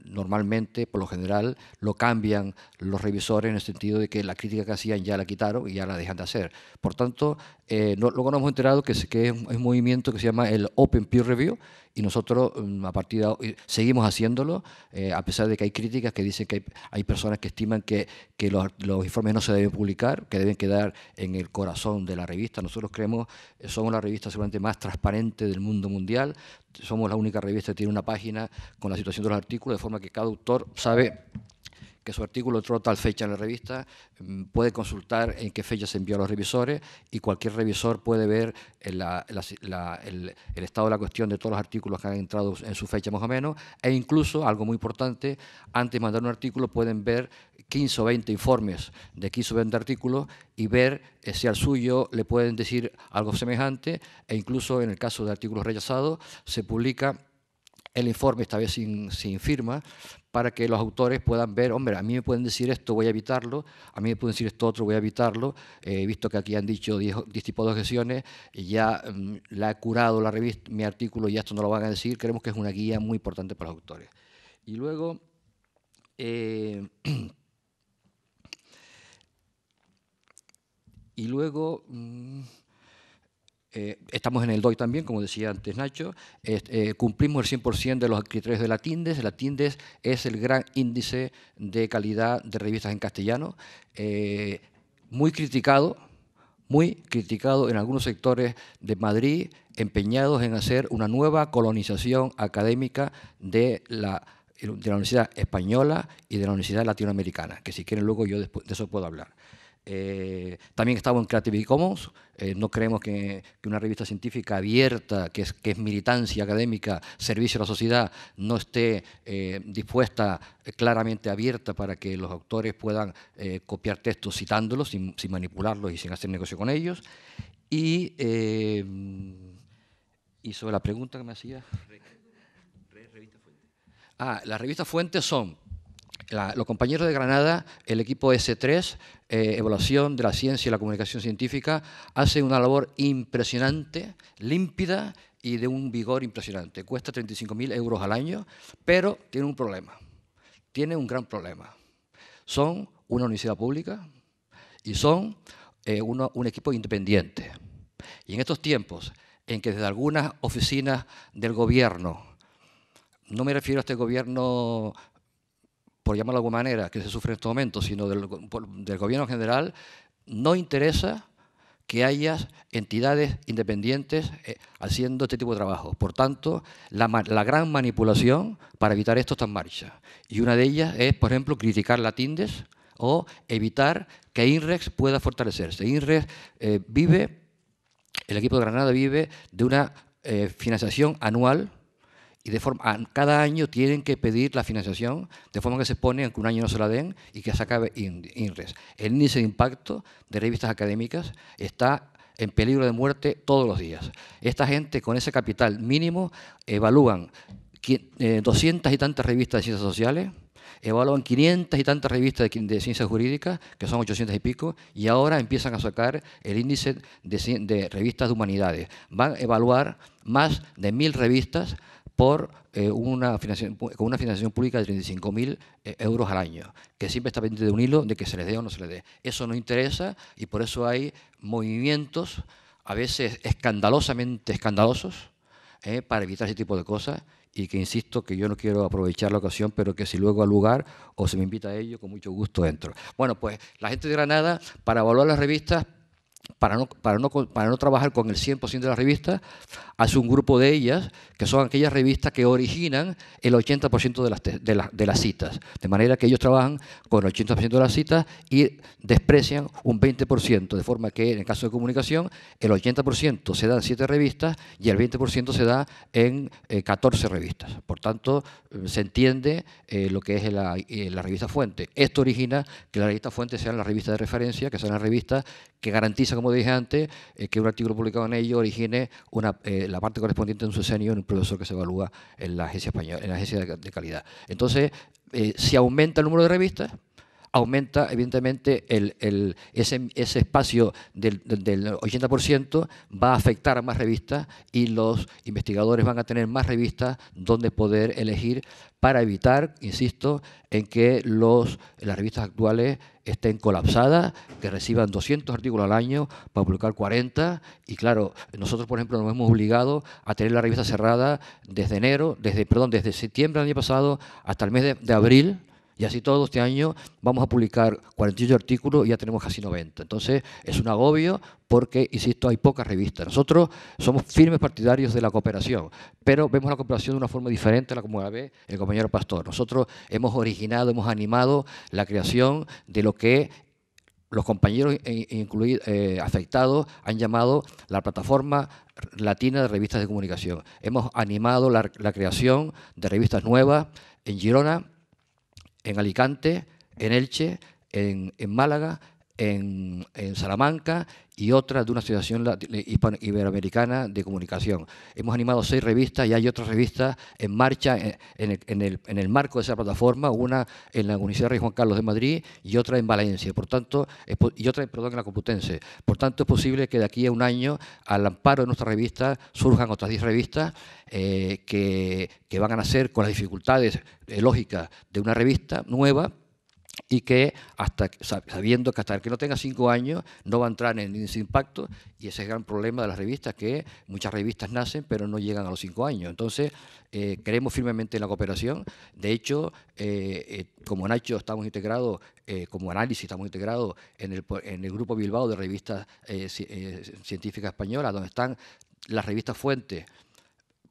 normalmente, por lo general, lo cambian los revisores en el sentido de que la crítica que hacían ya la quitaron y ya la dejan de hacer. Por tanto, luego nos hemos enterado que es un movimiento que se llama el Open Peer Review, y nosotros a partir de hoy seguimos haciéndolo, a pesar de que hay críticas que dicen que hay personas que estiman que los informes no se deben publicar, que deben quedar en el corazón de la revista. Nosotros creemos, somos la revista seguramente más transparente del mundo mundial, somos la única revista que tiene una página con la situación de los artículos, de forma que cada autor sabe que su artículo entró a tal fecha en la revista, puede consultar en qué fecha se envió a los revisores, y cualquier revisor puede ver el estado de la cuestión de todos los artículos que han entrado en su fecha más o menos, e incluso, algo muy importante, antes de mandar un artículo pueden ver 15 o 20 informes de 15 o 20 artículos y ver si al suyo le pueden decir algo semejante, e incluso en el caso de artículos rechazados se publica el informe, esta vez sin firma, para que los autores puedan ver, hombre, a mí me pueden decir esto, voy a evitarlo, a mí me pueden decir esto otro, voy a evitarlo. He visto que aquí han dicho 10 tipos de objeciones, y ya la ha curado la revista, mi artículo, y esto no lo van a decir. Creemos que es una guía muy importante para los autores. Y luego, estamos en el DOI también, como decía antes Nacho, cumplimos el 100% de los criterios de la TINDES. La TINDES es el gran índice de calidad de revistas en castellano, muy criticado en algunos sectores de Madrid, empeñados en hacer una nueva colonización académica de la Universidad Española y de la Universidad Latinoamericana, que si quieren luego yo de eso puedo hablar. También estamos en Creative Commons. No creemos que una revista científica abierta, que es militancia académica, servicio a la sociedad, no esté dispuesta, claramente abierta, para que los autores puedan copiar textos citándolos sin manipularlos y sin hacer negocio con ellos. Y sobre la pregunta que me hacía, las revistas fuentes son los compañeros de Granada, el equipo S3, Evaluación de la Ciencia y la Comunicación Científica, hace una labor impresionante, límpida y de un vigor impresionante. Cuesta 35.000 euros al año, pero tiene un problema, tiene un gran problema. Son una universidad pública y son un equipo independiente. Y en estos tiempos en que desde algunas oficinas del gobierno, no me refiero a este gobierno por llamarlo de alguna manera, que se sufre en estos momentos, sino del gobierno en general, no interesa que haya entidades independientes haciendo este tipo de trabajo. Por tanto, la gran manipulación para evitar esto está en marcha. Y una de ellas es, por ejemplo, criticar la TINDES o evitar que INREX pueda fortalecerse. INREX el equipo de Granada vive de una financiación anual, y cada año tienen que pedir la financiación, de forma que se pone, aunque un año no se la den, y que se acabe INRES. El índice de impacto de revistas académicas está en peligro de muerte todos los días. Esta gente con ese capital mínimo evalúan 200 y tantas revistas de ciencias sociales, evalúan 500 y tantas revistas de ciencias jurídicas, que son 800 y pico, y ahora empiezan a sacar el índice de revistas de humanidades. Van a evaluar más de 1000 revistas con una financiación pública de 35.000 euros al año, que siempre está pendiente de un hilo de que se les dé o no se les dé. Eso no interesa y por eso hay movimientos, a veces escandalosamente escandalosos, para evitar ese tipo de cosas, y que insisto que yo no quiero aprovechar la ocasión, pero que si luego al lugar o se me invita a ello, con mucho gusto entro. Bueno, pues la gente de Granada, para evaluar las revistas, para no trabajar con el 100% de las revistas, hace un grupo de ellas, que son aquellas revistas que originan el 80% de las citas. De manera que ellos trabajan con el 80% de las citas y desprecian un 20%, de forma que en el caso de comunicación, el 80% se da en 7 revistas y el 20% se da en 14 revistas. Por tanto, se entiende lo que es la revista fuente. Esto origina que la revista fuente sean las revistas de referencia, que sean las revistas que garantizan, como dije antes, que un artículo publicado en ello origine la parte correspondiente de un sexenio en un profesor que se evalúa en la agencia española, en la agencia de calidad. Entonces, si aumenta el número de revistas, aumenta evidentemente ese espacio del 80%, va a afectar a más revistas y los investigadores van a tener más revistas donde poder elegir para evitar, insisto, en que las revistas actuales estén colapsadas, que reciban 200 artículos al año para publicar 40, y claro, nosotros por ejemplo nos hemos obligado a tener la revista cerrada desde septiembre del año pasado hasta el mes de abril. Y así todo este año vamos a publicar 48 artículos y ya tenemos casi 90. Entonces es un agobio porque, insisto, hay pocas revistas. Nosotros somos firmes partidarios de la cooperación, pero vemos la cooperación de una forma diferente a la como la ve el compañero Pastor. Nosotros hemos originado, hemos animado la creación de lo que los compañeros afectados han llamado la Plataforma Latina de Revistas de Comunicación. Hemos animado la creación de revistas nuevas en Girona, en Alicante, en Elche, en Málaga, en Salamanca y otra de una asociación iberoamericana de comunicación. Hemos animado 6 revistas y hay otras revistas en marcha en el marco de esa plataforma, una en la Universidad Rey Juan Carlos de Madrid y otra en Valencia, por tanto, y otra, en la Complutense. Por tanto, es posible que de aquí a un año, al amparo de nuestra revista, surjan otras 10 revistas que van a nacer con las dificultades lógicas de una revista nueva, y que sabiendo que hasta que no tenga 5 años no va a entrar en el índice de impacto, y ese es el gran problema de las revistas, que muchas revistas nacen pero no llegan a los 5 años. Entonces, creemos firmemente en la cooperación. De hecho, como Nacho estamos integrados, como análisis estamos integrados en el Grupo Bilbao de revistas científicas españolas, donde están las revistas fuentes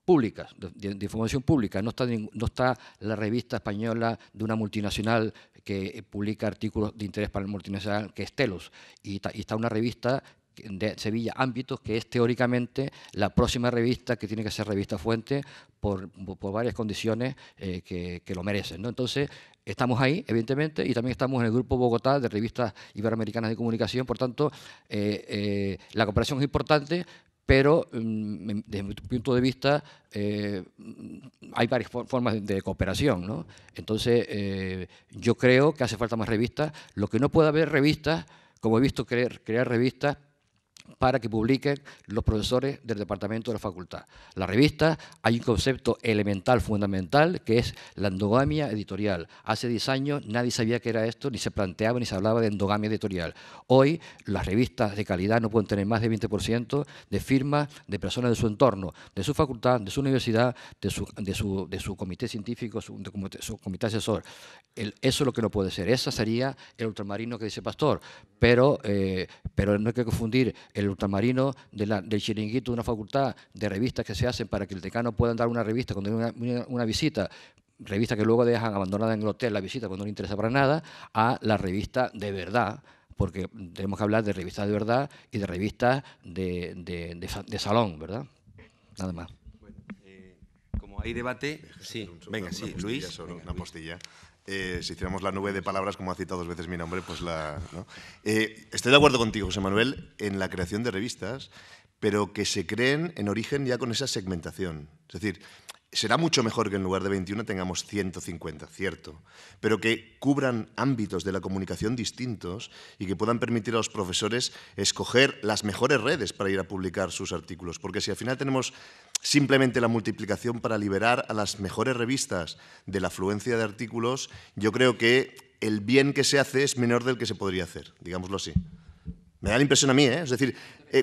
públicas, de información pública. No está la revista española de una multinacional que publica artículos de interés para el multinacional, que es Telos, y está una revista de Sevilla, Ámbitos, que es teóricamente la próxima revista que tiene que ser revista fuente por varias condiciones que lo merecen, ¿no? Entonces, estamos ahí, evidentemente, y también estamos en el Grupo Bogotá de revistas iberoamericanas de comunicación. Por tanto, la cooperación es importante, pero desde mi punto de vista hay varias formas de cooperación, ¿no? Entonces, yo creo que hace falta más revistas. Lo que no puede haber revistas, como he visto crear revistas para que publiquen los profesores del departamento de la facultad. La revista, hay un concepto elemental, fundamental, que es la endogamia editorial. Hace 10 años nadie sabía qué era esto, ni se planteaba ni se hablaba de endogamia editorial. Hoy las revistas de calidad no pueden tener más del 20% de firmas de personas de su entorno, de su facultad, de su universidad, de su comité científico, su comité asesor. Eso es lo que no puede ser. Ese sería el ultramarino que dice Pastor, pero no hay que confundir el ultramarino del chiringuito de una facultad, de revistas que se hacen para que el decano pueda dar una revista cuando hay una visita, revista que luego dejan abandonada en el hotel la visita cuando no le interesa para nada, a la revista de verdad, porque tenemos que hablar de revistas de verdad y de revistas de salón, ¿verdad? Nada más. Bueno, como hay debate, sí, venga, sí, Luis. Una postilla. Si hiciéramos la nube de palabras, como ha citado 2 veces mi nombre, pues la... ¿no? Estoy de acuerdo contigo, José Manuel, en la creación de revistas, pero que se creen en origen ya con esa segmentación. Es decir, será mucho mejor que en lugar de 21 tengamos 150, cierto, pero que cubran ámbitos de la comunicación distintos y que puedan permitir a los profesores escoger las mejores redes para ir a publicar sus artículos. Porque si al final tenemos simplemente la multiplicación para liberar a las mejores revistas de la afluencia de artículos, yo creo que el bien que se hace es menor del que se podría hacer, digámoslo así. Me da la impresión a mí, ¿eh? Es decir,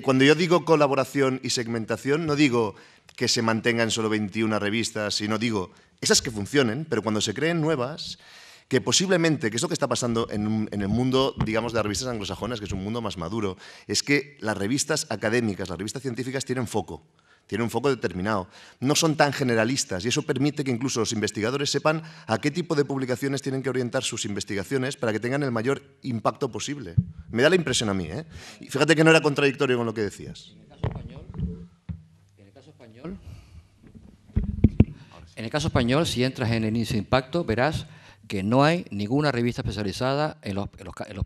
cuando yo digo colaboración y segmentación, no digo que se mantengan solo 21 revistas, sino digo esas que funcionen, pero cuando se creen nuevas, que posiblemente, que es lo que está pasando en el mundo, digamos, de las revistas anglosajonas, que es un mundo más maduro, es que las revistas académicas, las revistas científicas tienen un foco determinado, no son tan generalistas y eso permite que incluso los investigadores sepan a qué tipo de publicaciones tienen que orientar sus investigaciones para que tengan el mayor impacto posible. Me da la impresión a mí, ¿eh? Y fíjate que no era contradictorio con lo que decías. En el caso español, si entras en el índice de impacto, verás que no hay ninguna revista especializada en los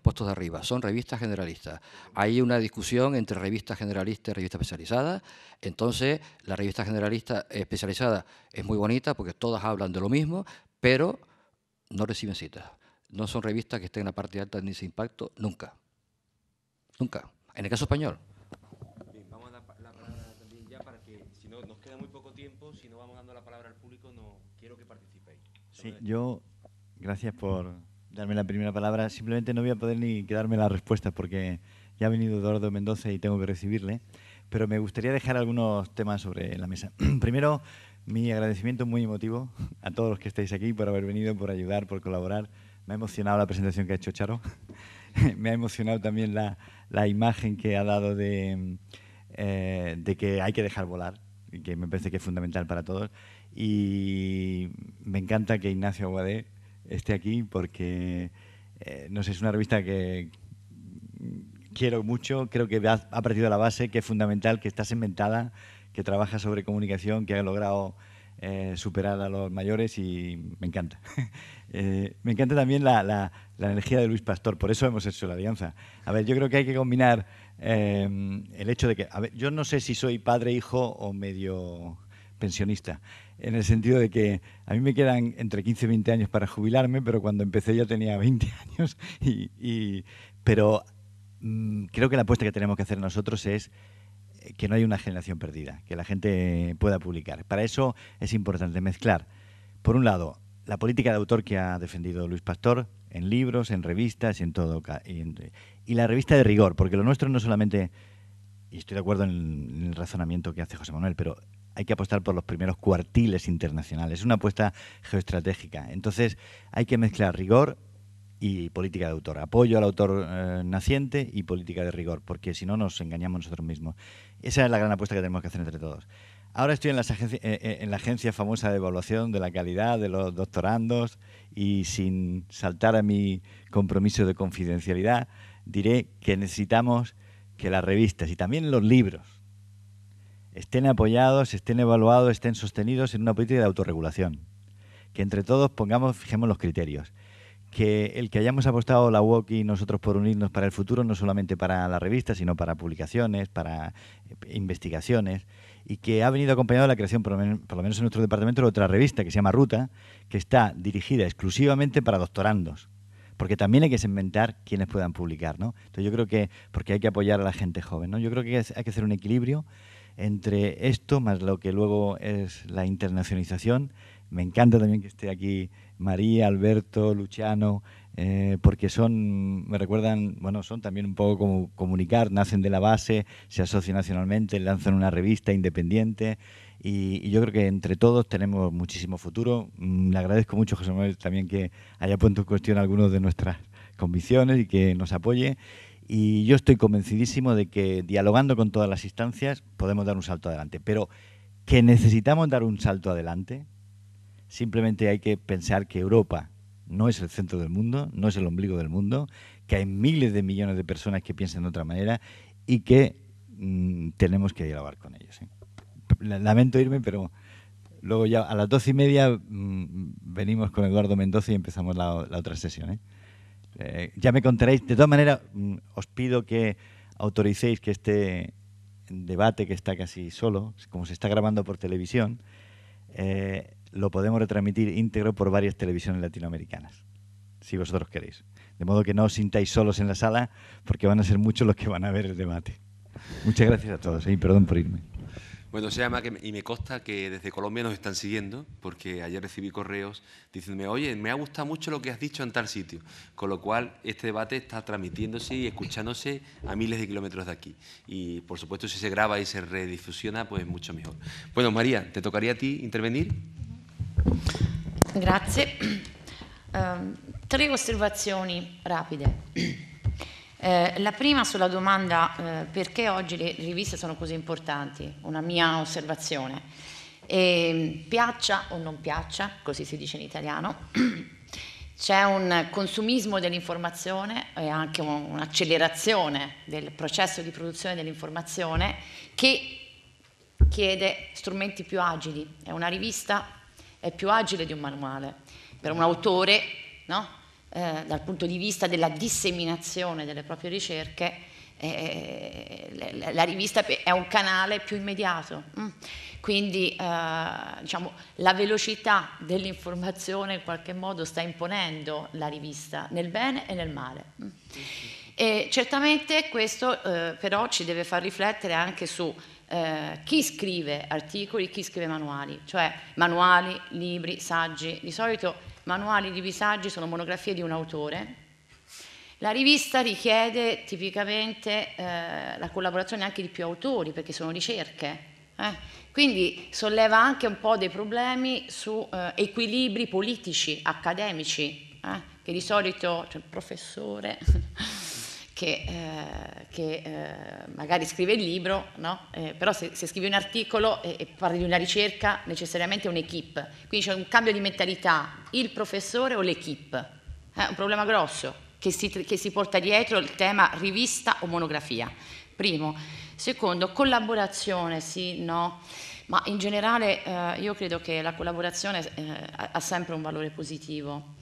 puestos de arriba. Son revistas generalistas. Hay una discusión entre revista generalista y revista especializada. Entonces, la revista generalista especializada es muy bonita porque todas hablan de lo mismo, pero no reciben citas. No son revistas que estén en la parte alta del índice de impacto nunca. Nunca. En el caso español. Bien, vamos a dar la palabra también ya para que, si no, nos queda muy poco tiempo, si no vamos dando la palabra al público, no quiero que participéis. Sí, yo, gracias por darme la primera palabra. Simplemente no voy a poder ni quedarme las respuestas porque ya ha venido Eduardo Mendoza y tengo que recibirle, pero me gustaría dejar algunos temas sobre la mesa. Primero, mi agradecimiento muy emotivo a todos los que estáis aquí por haber venido, por ayudar, por colaborar. Me ha emocionado la presentación que ha hecho Charo. Me ha emocionado también la imagen que ha dado de que hay que dejar volar, y que me parece que es fundamental para todos. Y me encanta que Ignacio Aguadé esté aquí porque, no sé, es una revista que quiero mucho, creo que ha partido de la base, que es fundamental, que está segmentada, que trabaja sobre comunicación, que ha logrado superar a los mayores y me encanta. Me encanta también la energía de Luis Pastor, por eso hemos hecho la alianza. A ver, yo creo que hay que combinar el hecho de que, a ver, yo no sé si soy padre, hijo o medio pensionista, en el sentido de que a mí me quedan entre 15 y 20 años para jubilarme, pero cuando empecé yo tenía 20 años, pero creo que la apuesta que tenemos que hacer nosotros es que no hay una generación perdida, que la gente pueda publicar. Para eso es importante mezclar, por un lado, la política de autor que ha defendido Luis Pastor en libros, en revistas, en todo, y la revista de rigor, porque lo nuestro no solamente, y estoy de acuerdo en el razonamiento que hace José Manuel, pero hay que apostar por los primeros cuartiles internacionales. Es una apuesta geoestratégica. Entonces, hay que mezclar rigor y política de autor. Apoyo al autor naciente y política de rigor, porque si no nos engañamos nosotros mismos. Esa es la gran apuesta que tenemos que hacer entre todos. Ahora estoy en la agencia famosa de evaluación de la calidad de los doctorandos y sin saltar a mi compromiso de confidencialidad, diré que necesitamos que las revistas y también los libros estén apoyados, estén evaluados, estén sostenidos en una política de autorregulación. Que entre todos fijemos los criterios. Que el que hayamos apostado la UOC y nosotros por unirnos para el futuro, no solamente para la revista, sino para publicaciones, para investigaciones, y que ha venido acompañado de la creación, por lo menos en nuestro departamento, de otra revista que se llama Ruta, que está dirigida exclusivamente para doctorandos, porque también hay que segmentar quienes puedan publicar, ¿no? Entonces yo creo que, porque hay que apoyar a la gente joven, ¿no? Yo creo que hay que hacer un equilibrio entre esto más lo que luego es la internacionalización. Me encanta también que esté aquí María, Alberto, Luciano, porque me recuerdan, bueno, son también un poco como comunicar, nacen de la base, se asocian nacionalmente, lanzan una revista independiente y yo creo que entre todos tenemos muchísimo futuro. Le agradezco mucho, José Manuel, también que haya puesto en cuestión algunas de nuestras convicciones y que nos apoye. Y yo estoy convencidísimo de que dialogando con todas las instancias podemos dar un salto adelante. Pero que necesitamos dar un salto adelante, simplemente hay que pensar que Europa no es el centro del mundo, no es el ombligo del mundo, que hay miles de millones de personas que piensan de otra manera y que tenemos que dialogar con ellos. Lamento irme, pero Luego ya a las 12:30 venimos con Eduardo Mendoza y empezamos la otra sesión. Ya me contaréis. De todas maneras, os pido que autoricéis que este debate, que está casi solo, como se está grabando por televisión, lo podemos retransmitir íntegro por varias televisiones latinoamericanas, si vosotros queréis. De modo que no os sintáis solos en la sala, porque van a ser muchos los que van a ver el debate. Muchas gracias a todos y perdón por irme. Bueno, se llama y me consta que desde Colombia nos están siguiendo, porque ayer recibí correos diciéndome, oye, me ha gustado mucho lo que has dicho en tal sitio, con lo cual este debate está transmitiéndose y escuchándose a miles de kilómetros de aquí. Y, por supuesto, si se graba y se redifusiona, pues mucho mejor. Bueno, María, ¿te tocaría a ti intervenir? Grazie. 3 osservazioni rapide. La prima sulla domanda perché oggi le riviste sono così importanti, una mia osservazione. Piaccia o non piaccia, così si dice in italiano, c'è un consumismo dell'informazione e anche un'accelerazione del processo di produzione dell'informazione che chiede strumenti più agili. Una rivista è più agile di un manuale. Per un autore, no? Dal punto di vista della disseminazione delle proprie ricerche, la rivista è un canale più immediato. Quindi diciamo, la velocità dell'informazione in qualche modo sta imponendo la rivista nel bene e nel male. E certamente questo però ci deve far riflettere anche su chi scrive articoli, chi scrive manuali, cioè manuali, libri, saggi. Di solito manuali, libri, saggi sono monografie di un autore. La rivista richiede tipicamente la collaborazione anche di più autori, perché sono ricerche. Quindi solleva anche un po' dei problemi su equilibri politici, accademici, che di solito c'è il professore che magari scrive il libro, no? Però se scrive un articolo e parli di una ricerca, necessariamente è un'equipe. Quindi c'è un cambio di mentalità, il professore o l'equipe. È un problema grosso che si porta dietro il tema rivista o monografia. Primo. Secondo, collaborazione, sì, no? Ma in generale io credo che la collaborazione ha sempre un valore positivo.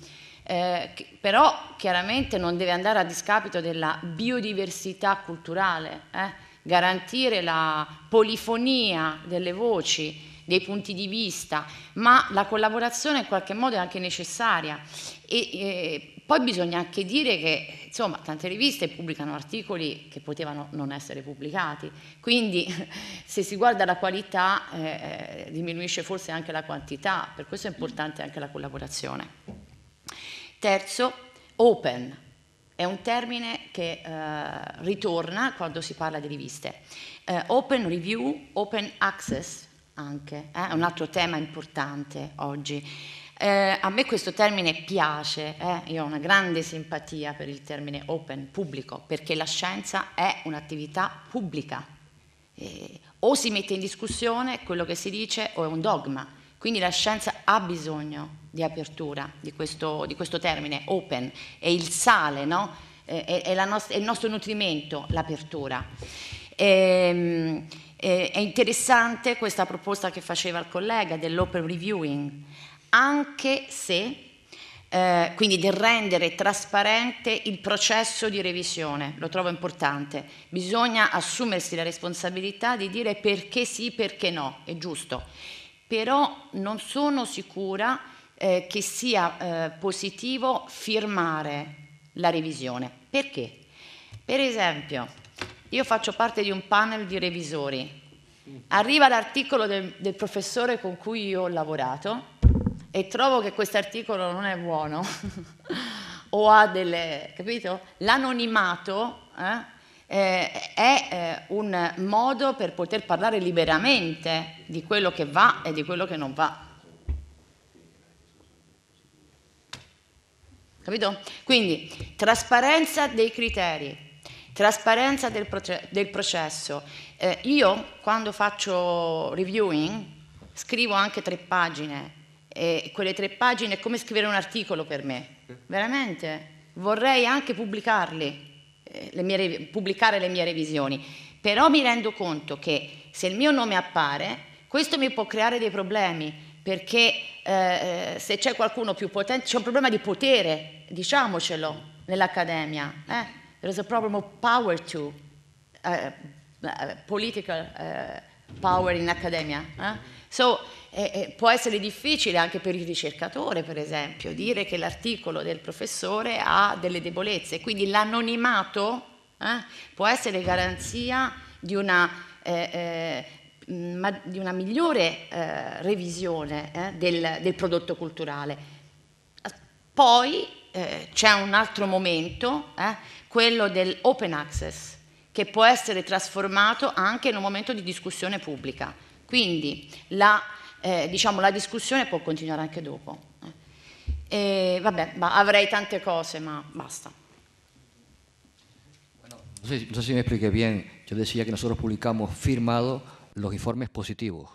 Però chiaramente non deve andare a discapito della biodiversità culturale, garantire la polifonia delle voci, dei punti di vista, ma la collaborazione in qualche modo è anche necessaria. E poi bisogna anche dire che insomma tante riviste pubblicano articoli che potevano non essere pubblicati, quindi se si guarda la qualità diminuisce forse anche la quantità, per questo è importante anche la collaborazione. Terzo, open, è un termine che ritorna quando si parla di riviste. Open review, open access anche, è un altro tema importante oggi. A me questo termine piace, io ho una grande simpatia per il termine open, pubblico, perché la scienza è un'attività pubblica. O si mette in discussione quello che si dice o è un dogma. Quindi la scienza ha bisogno di apertura, di questo termine, open, è il sale, no? È il nostro nutrimento, l'apertura. È interessante questa proposta che faceva il collega dell'open reviewing, anche se, quindi del rendere trasparente il processo di revisione, lo trovo importante. Bisogna assumersi la responsabilità di dire perché sì, perché no, è giusto. Però non sono sicura che sia positivo firmare la revisione. Perché? Per esempio, io faccio parte di un panel di revisori. Arriva l'articolo del professore con cui io ho lavorato e trovo che questo articolo non è buono o ha delle... capito? L'anonimato è un modo per poter parlare liberamente di quello che va e di quello che non va. Capito? Quindi trasparenza dei criteri, trasparenza del processo. Io quando faccio reviewing scrivo anche 3 pagine e quelle 3 pagine è come scrivere un articolo per me. Veramente vorrei anche pubblicarli. Pubblicare le mie revisioni, però mi rendo conto che se il mio nome appare questo mi può creare dei problemi perché se c'è qualcuno più potente, c'è un problema di potere, diciamocelo, nell'accademia. There is a problem of power too, political power in academia. So, può essere difficile anche per il ricercatore, per esempio, dire che l'articolo del professore ha delle debolezze, quindi l'anonimato può essere garanzia di una migliore revisione del prodotto culturale. Poi c'è un altro momento, quello dell'open access, che può essere trasformato anche in un momento di discussione pubblica. Quindi diciamo, la discussione può continuare anche dopo. Vabbè, avrei tante cose, ma basta. No sé si me expliqué bien. Yo decía que nosotros publicamos firmados los informes positivos.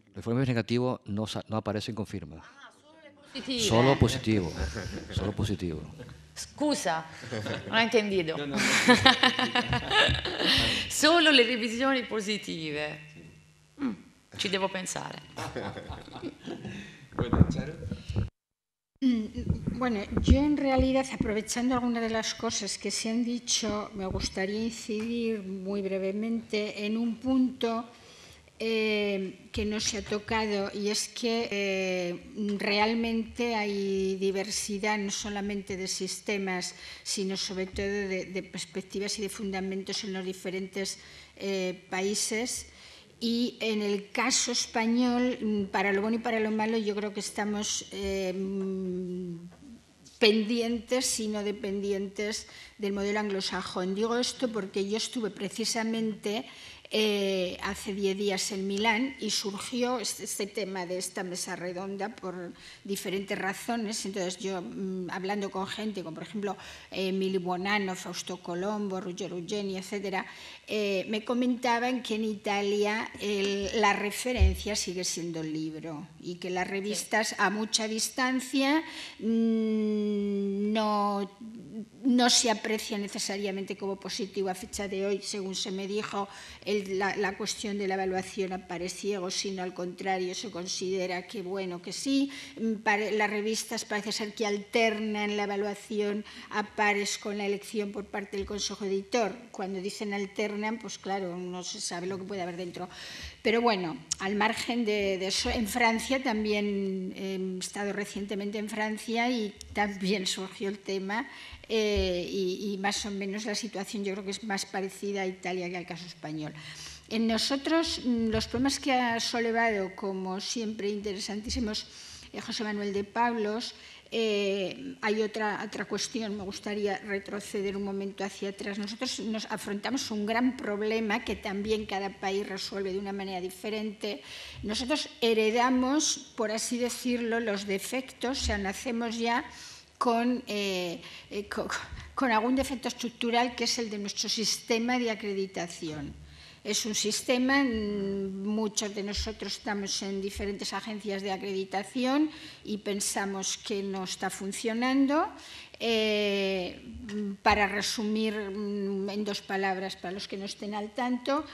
Los informes negativos no aparecen con firma. Solo positivo. Solo positivo. Scusa, non ho intendito. No. Solo le revisioni positive. Ci devo pensare. Bueno, yo en realidad, aprovechando algunas de las cosas que se han dicho, me gustaría incidir muy brevemente en un punto que no se ha tocado, y es que realmente hay diversidad no solamente de sistemas, sino sobre todo de perspectivas y de fundamentos en los diferentes países. Y en el caso español, para lo bueno y para lo malo, yo creo que estamos pendientes, sino dependientes del modelo anglosajón. Digo esto porque yo estuve precisamente hace 10 días en Milán y surgió este tema de esta mesa redonda por diferentes razones. Entonces yo, hablando con gente, como por ejemplo Emilio Buonanno, Fausto Colombo, Ruggero Eugeni, etc., me comentaban que en Italia la referencia sigue siendo el libro y que las revistas a mucha distancia no se aprecia necesariamente como positivo a fecha de hoy, según se me dijo. La cuestión de la evaluación a pares ciegos, sino al contrario, se considera que bueno, que sí. Las revistas parece ser que alternan la evaluación a pares con la elección por parte del Consejo Editor. Cuando dicen alternan, pues claro, no se sabe lo que puede haber dentro. Pero bueno, al margen de eso, en Francia también he estado recientemente en Francia y también surgió el tema. Y más o menos la situación yo creo que es más parecida a Italia que al caso español. En nosotros, los problemas que ha solevado, como siempre interesantísimos, José Manuel de Pablos, hay otra cuestión, me gustaría retroceder un momento hacia atrás. Nosotros nos afrontamos un gran problema que también cada país resuelve de una manera diferente. Nosotros heredamos, por así decirlo, los defectos, o sea, nacemos ya con algún defecto estructural que es el de nuestro sistema de acreditación. Es un sistema, muchos de nosotros estamos en diferentes agencias de acreditación y pensamos que no está funcionando. Para resumir en 2 palabras, para los que no estén al tanto,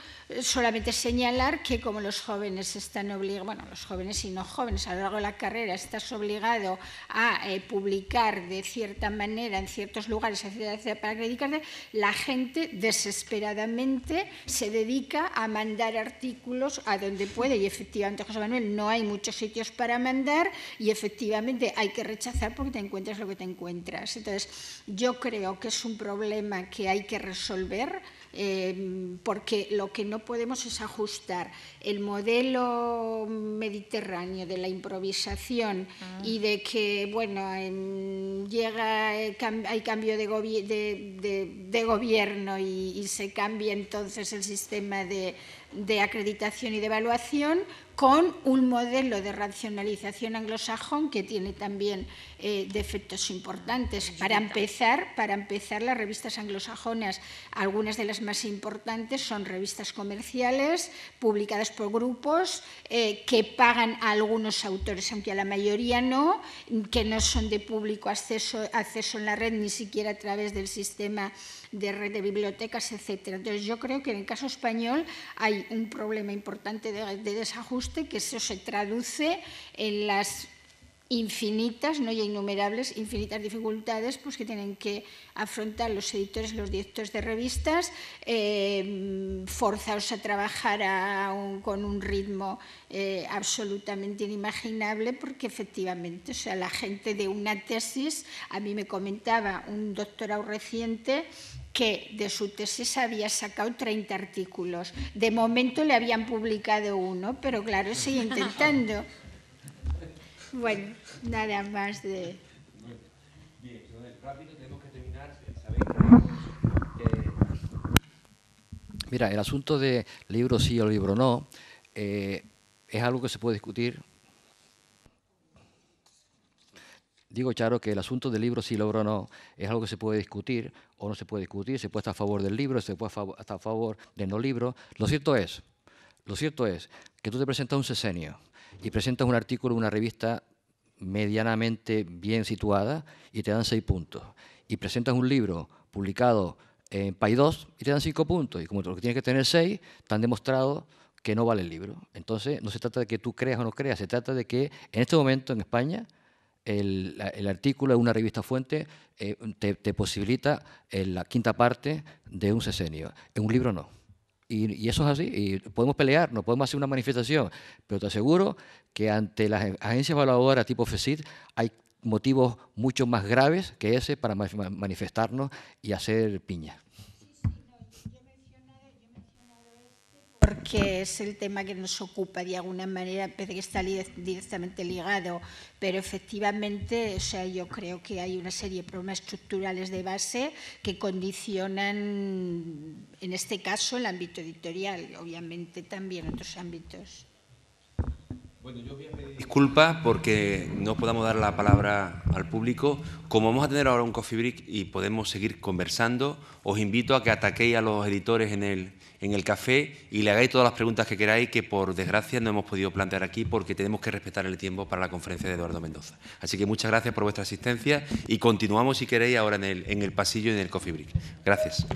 solamente señalar que como los jóvenes están obligados, bueno, los jóvenes y no jóvenes, a lo largo de la carrera estás obligado a publicar de cierta manera en ciertos lugares, etcétera, para acreditarte, la gente desesperadamente se dedica a mandar artículos a donde puede, y efectivamente, José Manuel, no hay muchos sitios para mandar y efectivamente hay que rechazar porque te encuentras lo que te encuentras. Entonces, yo creo que es un problema que hay que resolver porque lo que no podemos es ajustar el modelo mediterráneo de la improvisación y de que, bueno, hay cambio de gobierno y se cambia entonces el sistema de acreditación y de evaluación, con un modelo de racionalización anglosajón que tiene también defectos importantes. Para empezar, las revistas anglosajonas, algunas de las más importantes, son revistas comerciales publicadas por grupos que pagan a algunos autores, aunque a la mayoría no, que no son de público acceso en la red, ni siquiera a través del sistema de red de bibliotecas, etcétera. Entonces, yo creo que en el caso español hay un problema importante de desajuste, que eso se traduce en las infinitas, no ya innumerables, infinitas dificultades pues, que tienen que afrontar los editores, los directores de revistas, forzados a trabajar con un ritmo absolutamente inimaginable, porque efectivamente, o sea, la gente de una tesis, a mí me comentaba un doctorado reciente que de su tesis había sacado 30 artículos. De momento le habían publicado uno, pero claro, sigue intentando. Bueno, nada más de... Bien, rápido, tenemos que terminar. Mira, el asunto de libro sí o libro no es algo que se puede discutir. Digo, Charo, que el asunto del libro sí, libro no es algo que se puede discutir o no se puede discutir, se puede estar a favor del libro, se puede estar a favor del no libro. Lo cierto es que tú te presentas un sesenio y presentas un artículo en una revista medianamente bien situada y te dan 6 puntos. Y presentas un libro publicado en País 2 y te dan 5 puntos. Y como lo que tienes que tener 6, te han demostrado que no vale el libro. Entonces, no se trata de que tú creas o no creas, se trata de que en este momento en España el artículo de una revista fuente te posibilita la 5ª parte de un sesenio. En un libro no. Y eso es así, y podemos pelear, no podemos hacer una manifestación, pero te aseguro que ante las agencias evaluadoras tipo FECID hay motivos mucho más graves que ese para manifestarnos y hacer piña. Porque es el tema que nos ocupa de alguna manera, pese que está directamente ligado, pero efectivamente, o sea, yo creo que hay una serie de problemas estructurales de base que condicionan, en este caso, el ámbito editorial, obviamente también otros ámbitos. Bueno, yo voy a pedir disculpas porque no podamos dar la palabra al público. Como vamos a tener ahora un coffee break y podemos seguir conversando, os invito a que ataquéis a los editores en el café y le hagáis todas las preguntas que queráis, que por desgracia no hemos podido plantear aquí porque tenemos que respetar el tiempo para la conferencia de Eduardo Mendoza. Así que muchas gracias por vuestra asistencia y continuamos, si queréis, ahora en el pasillo y en el coffee break. Gracias.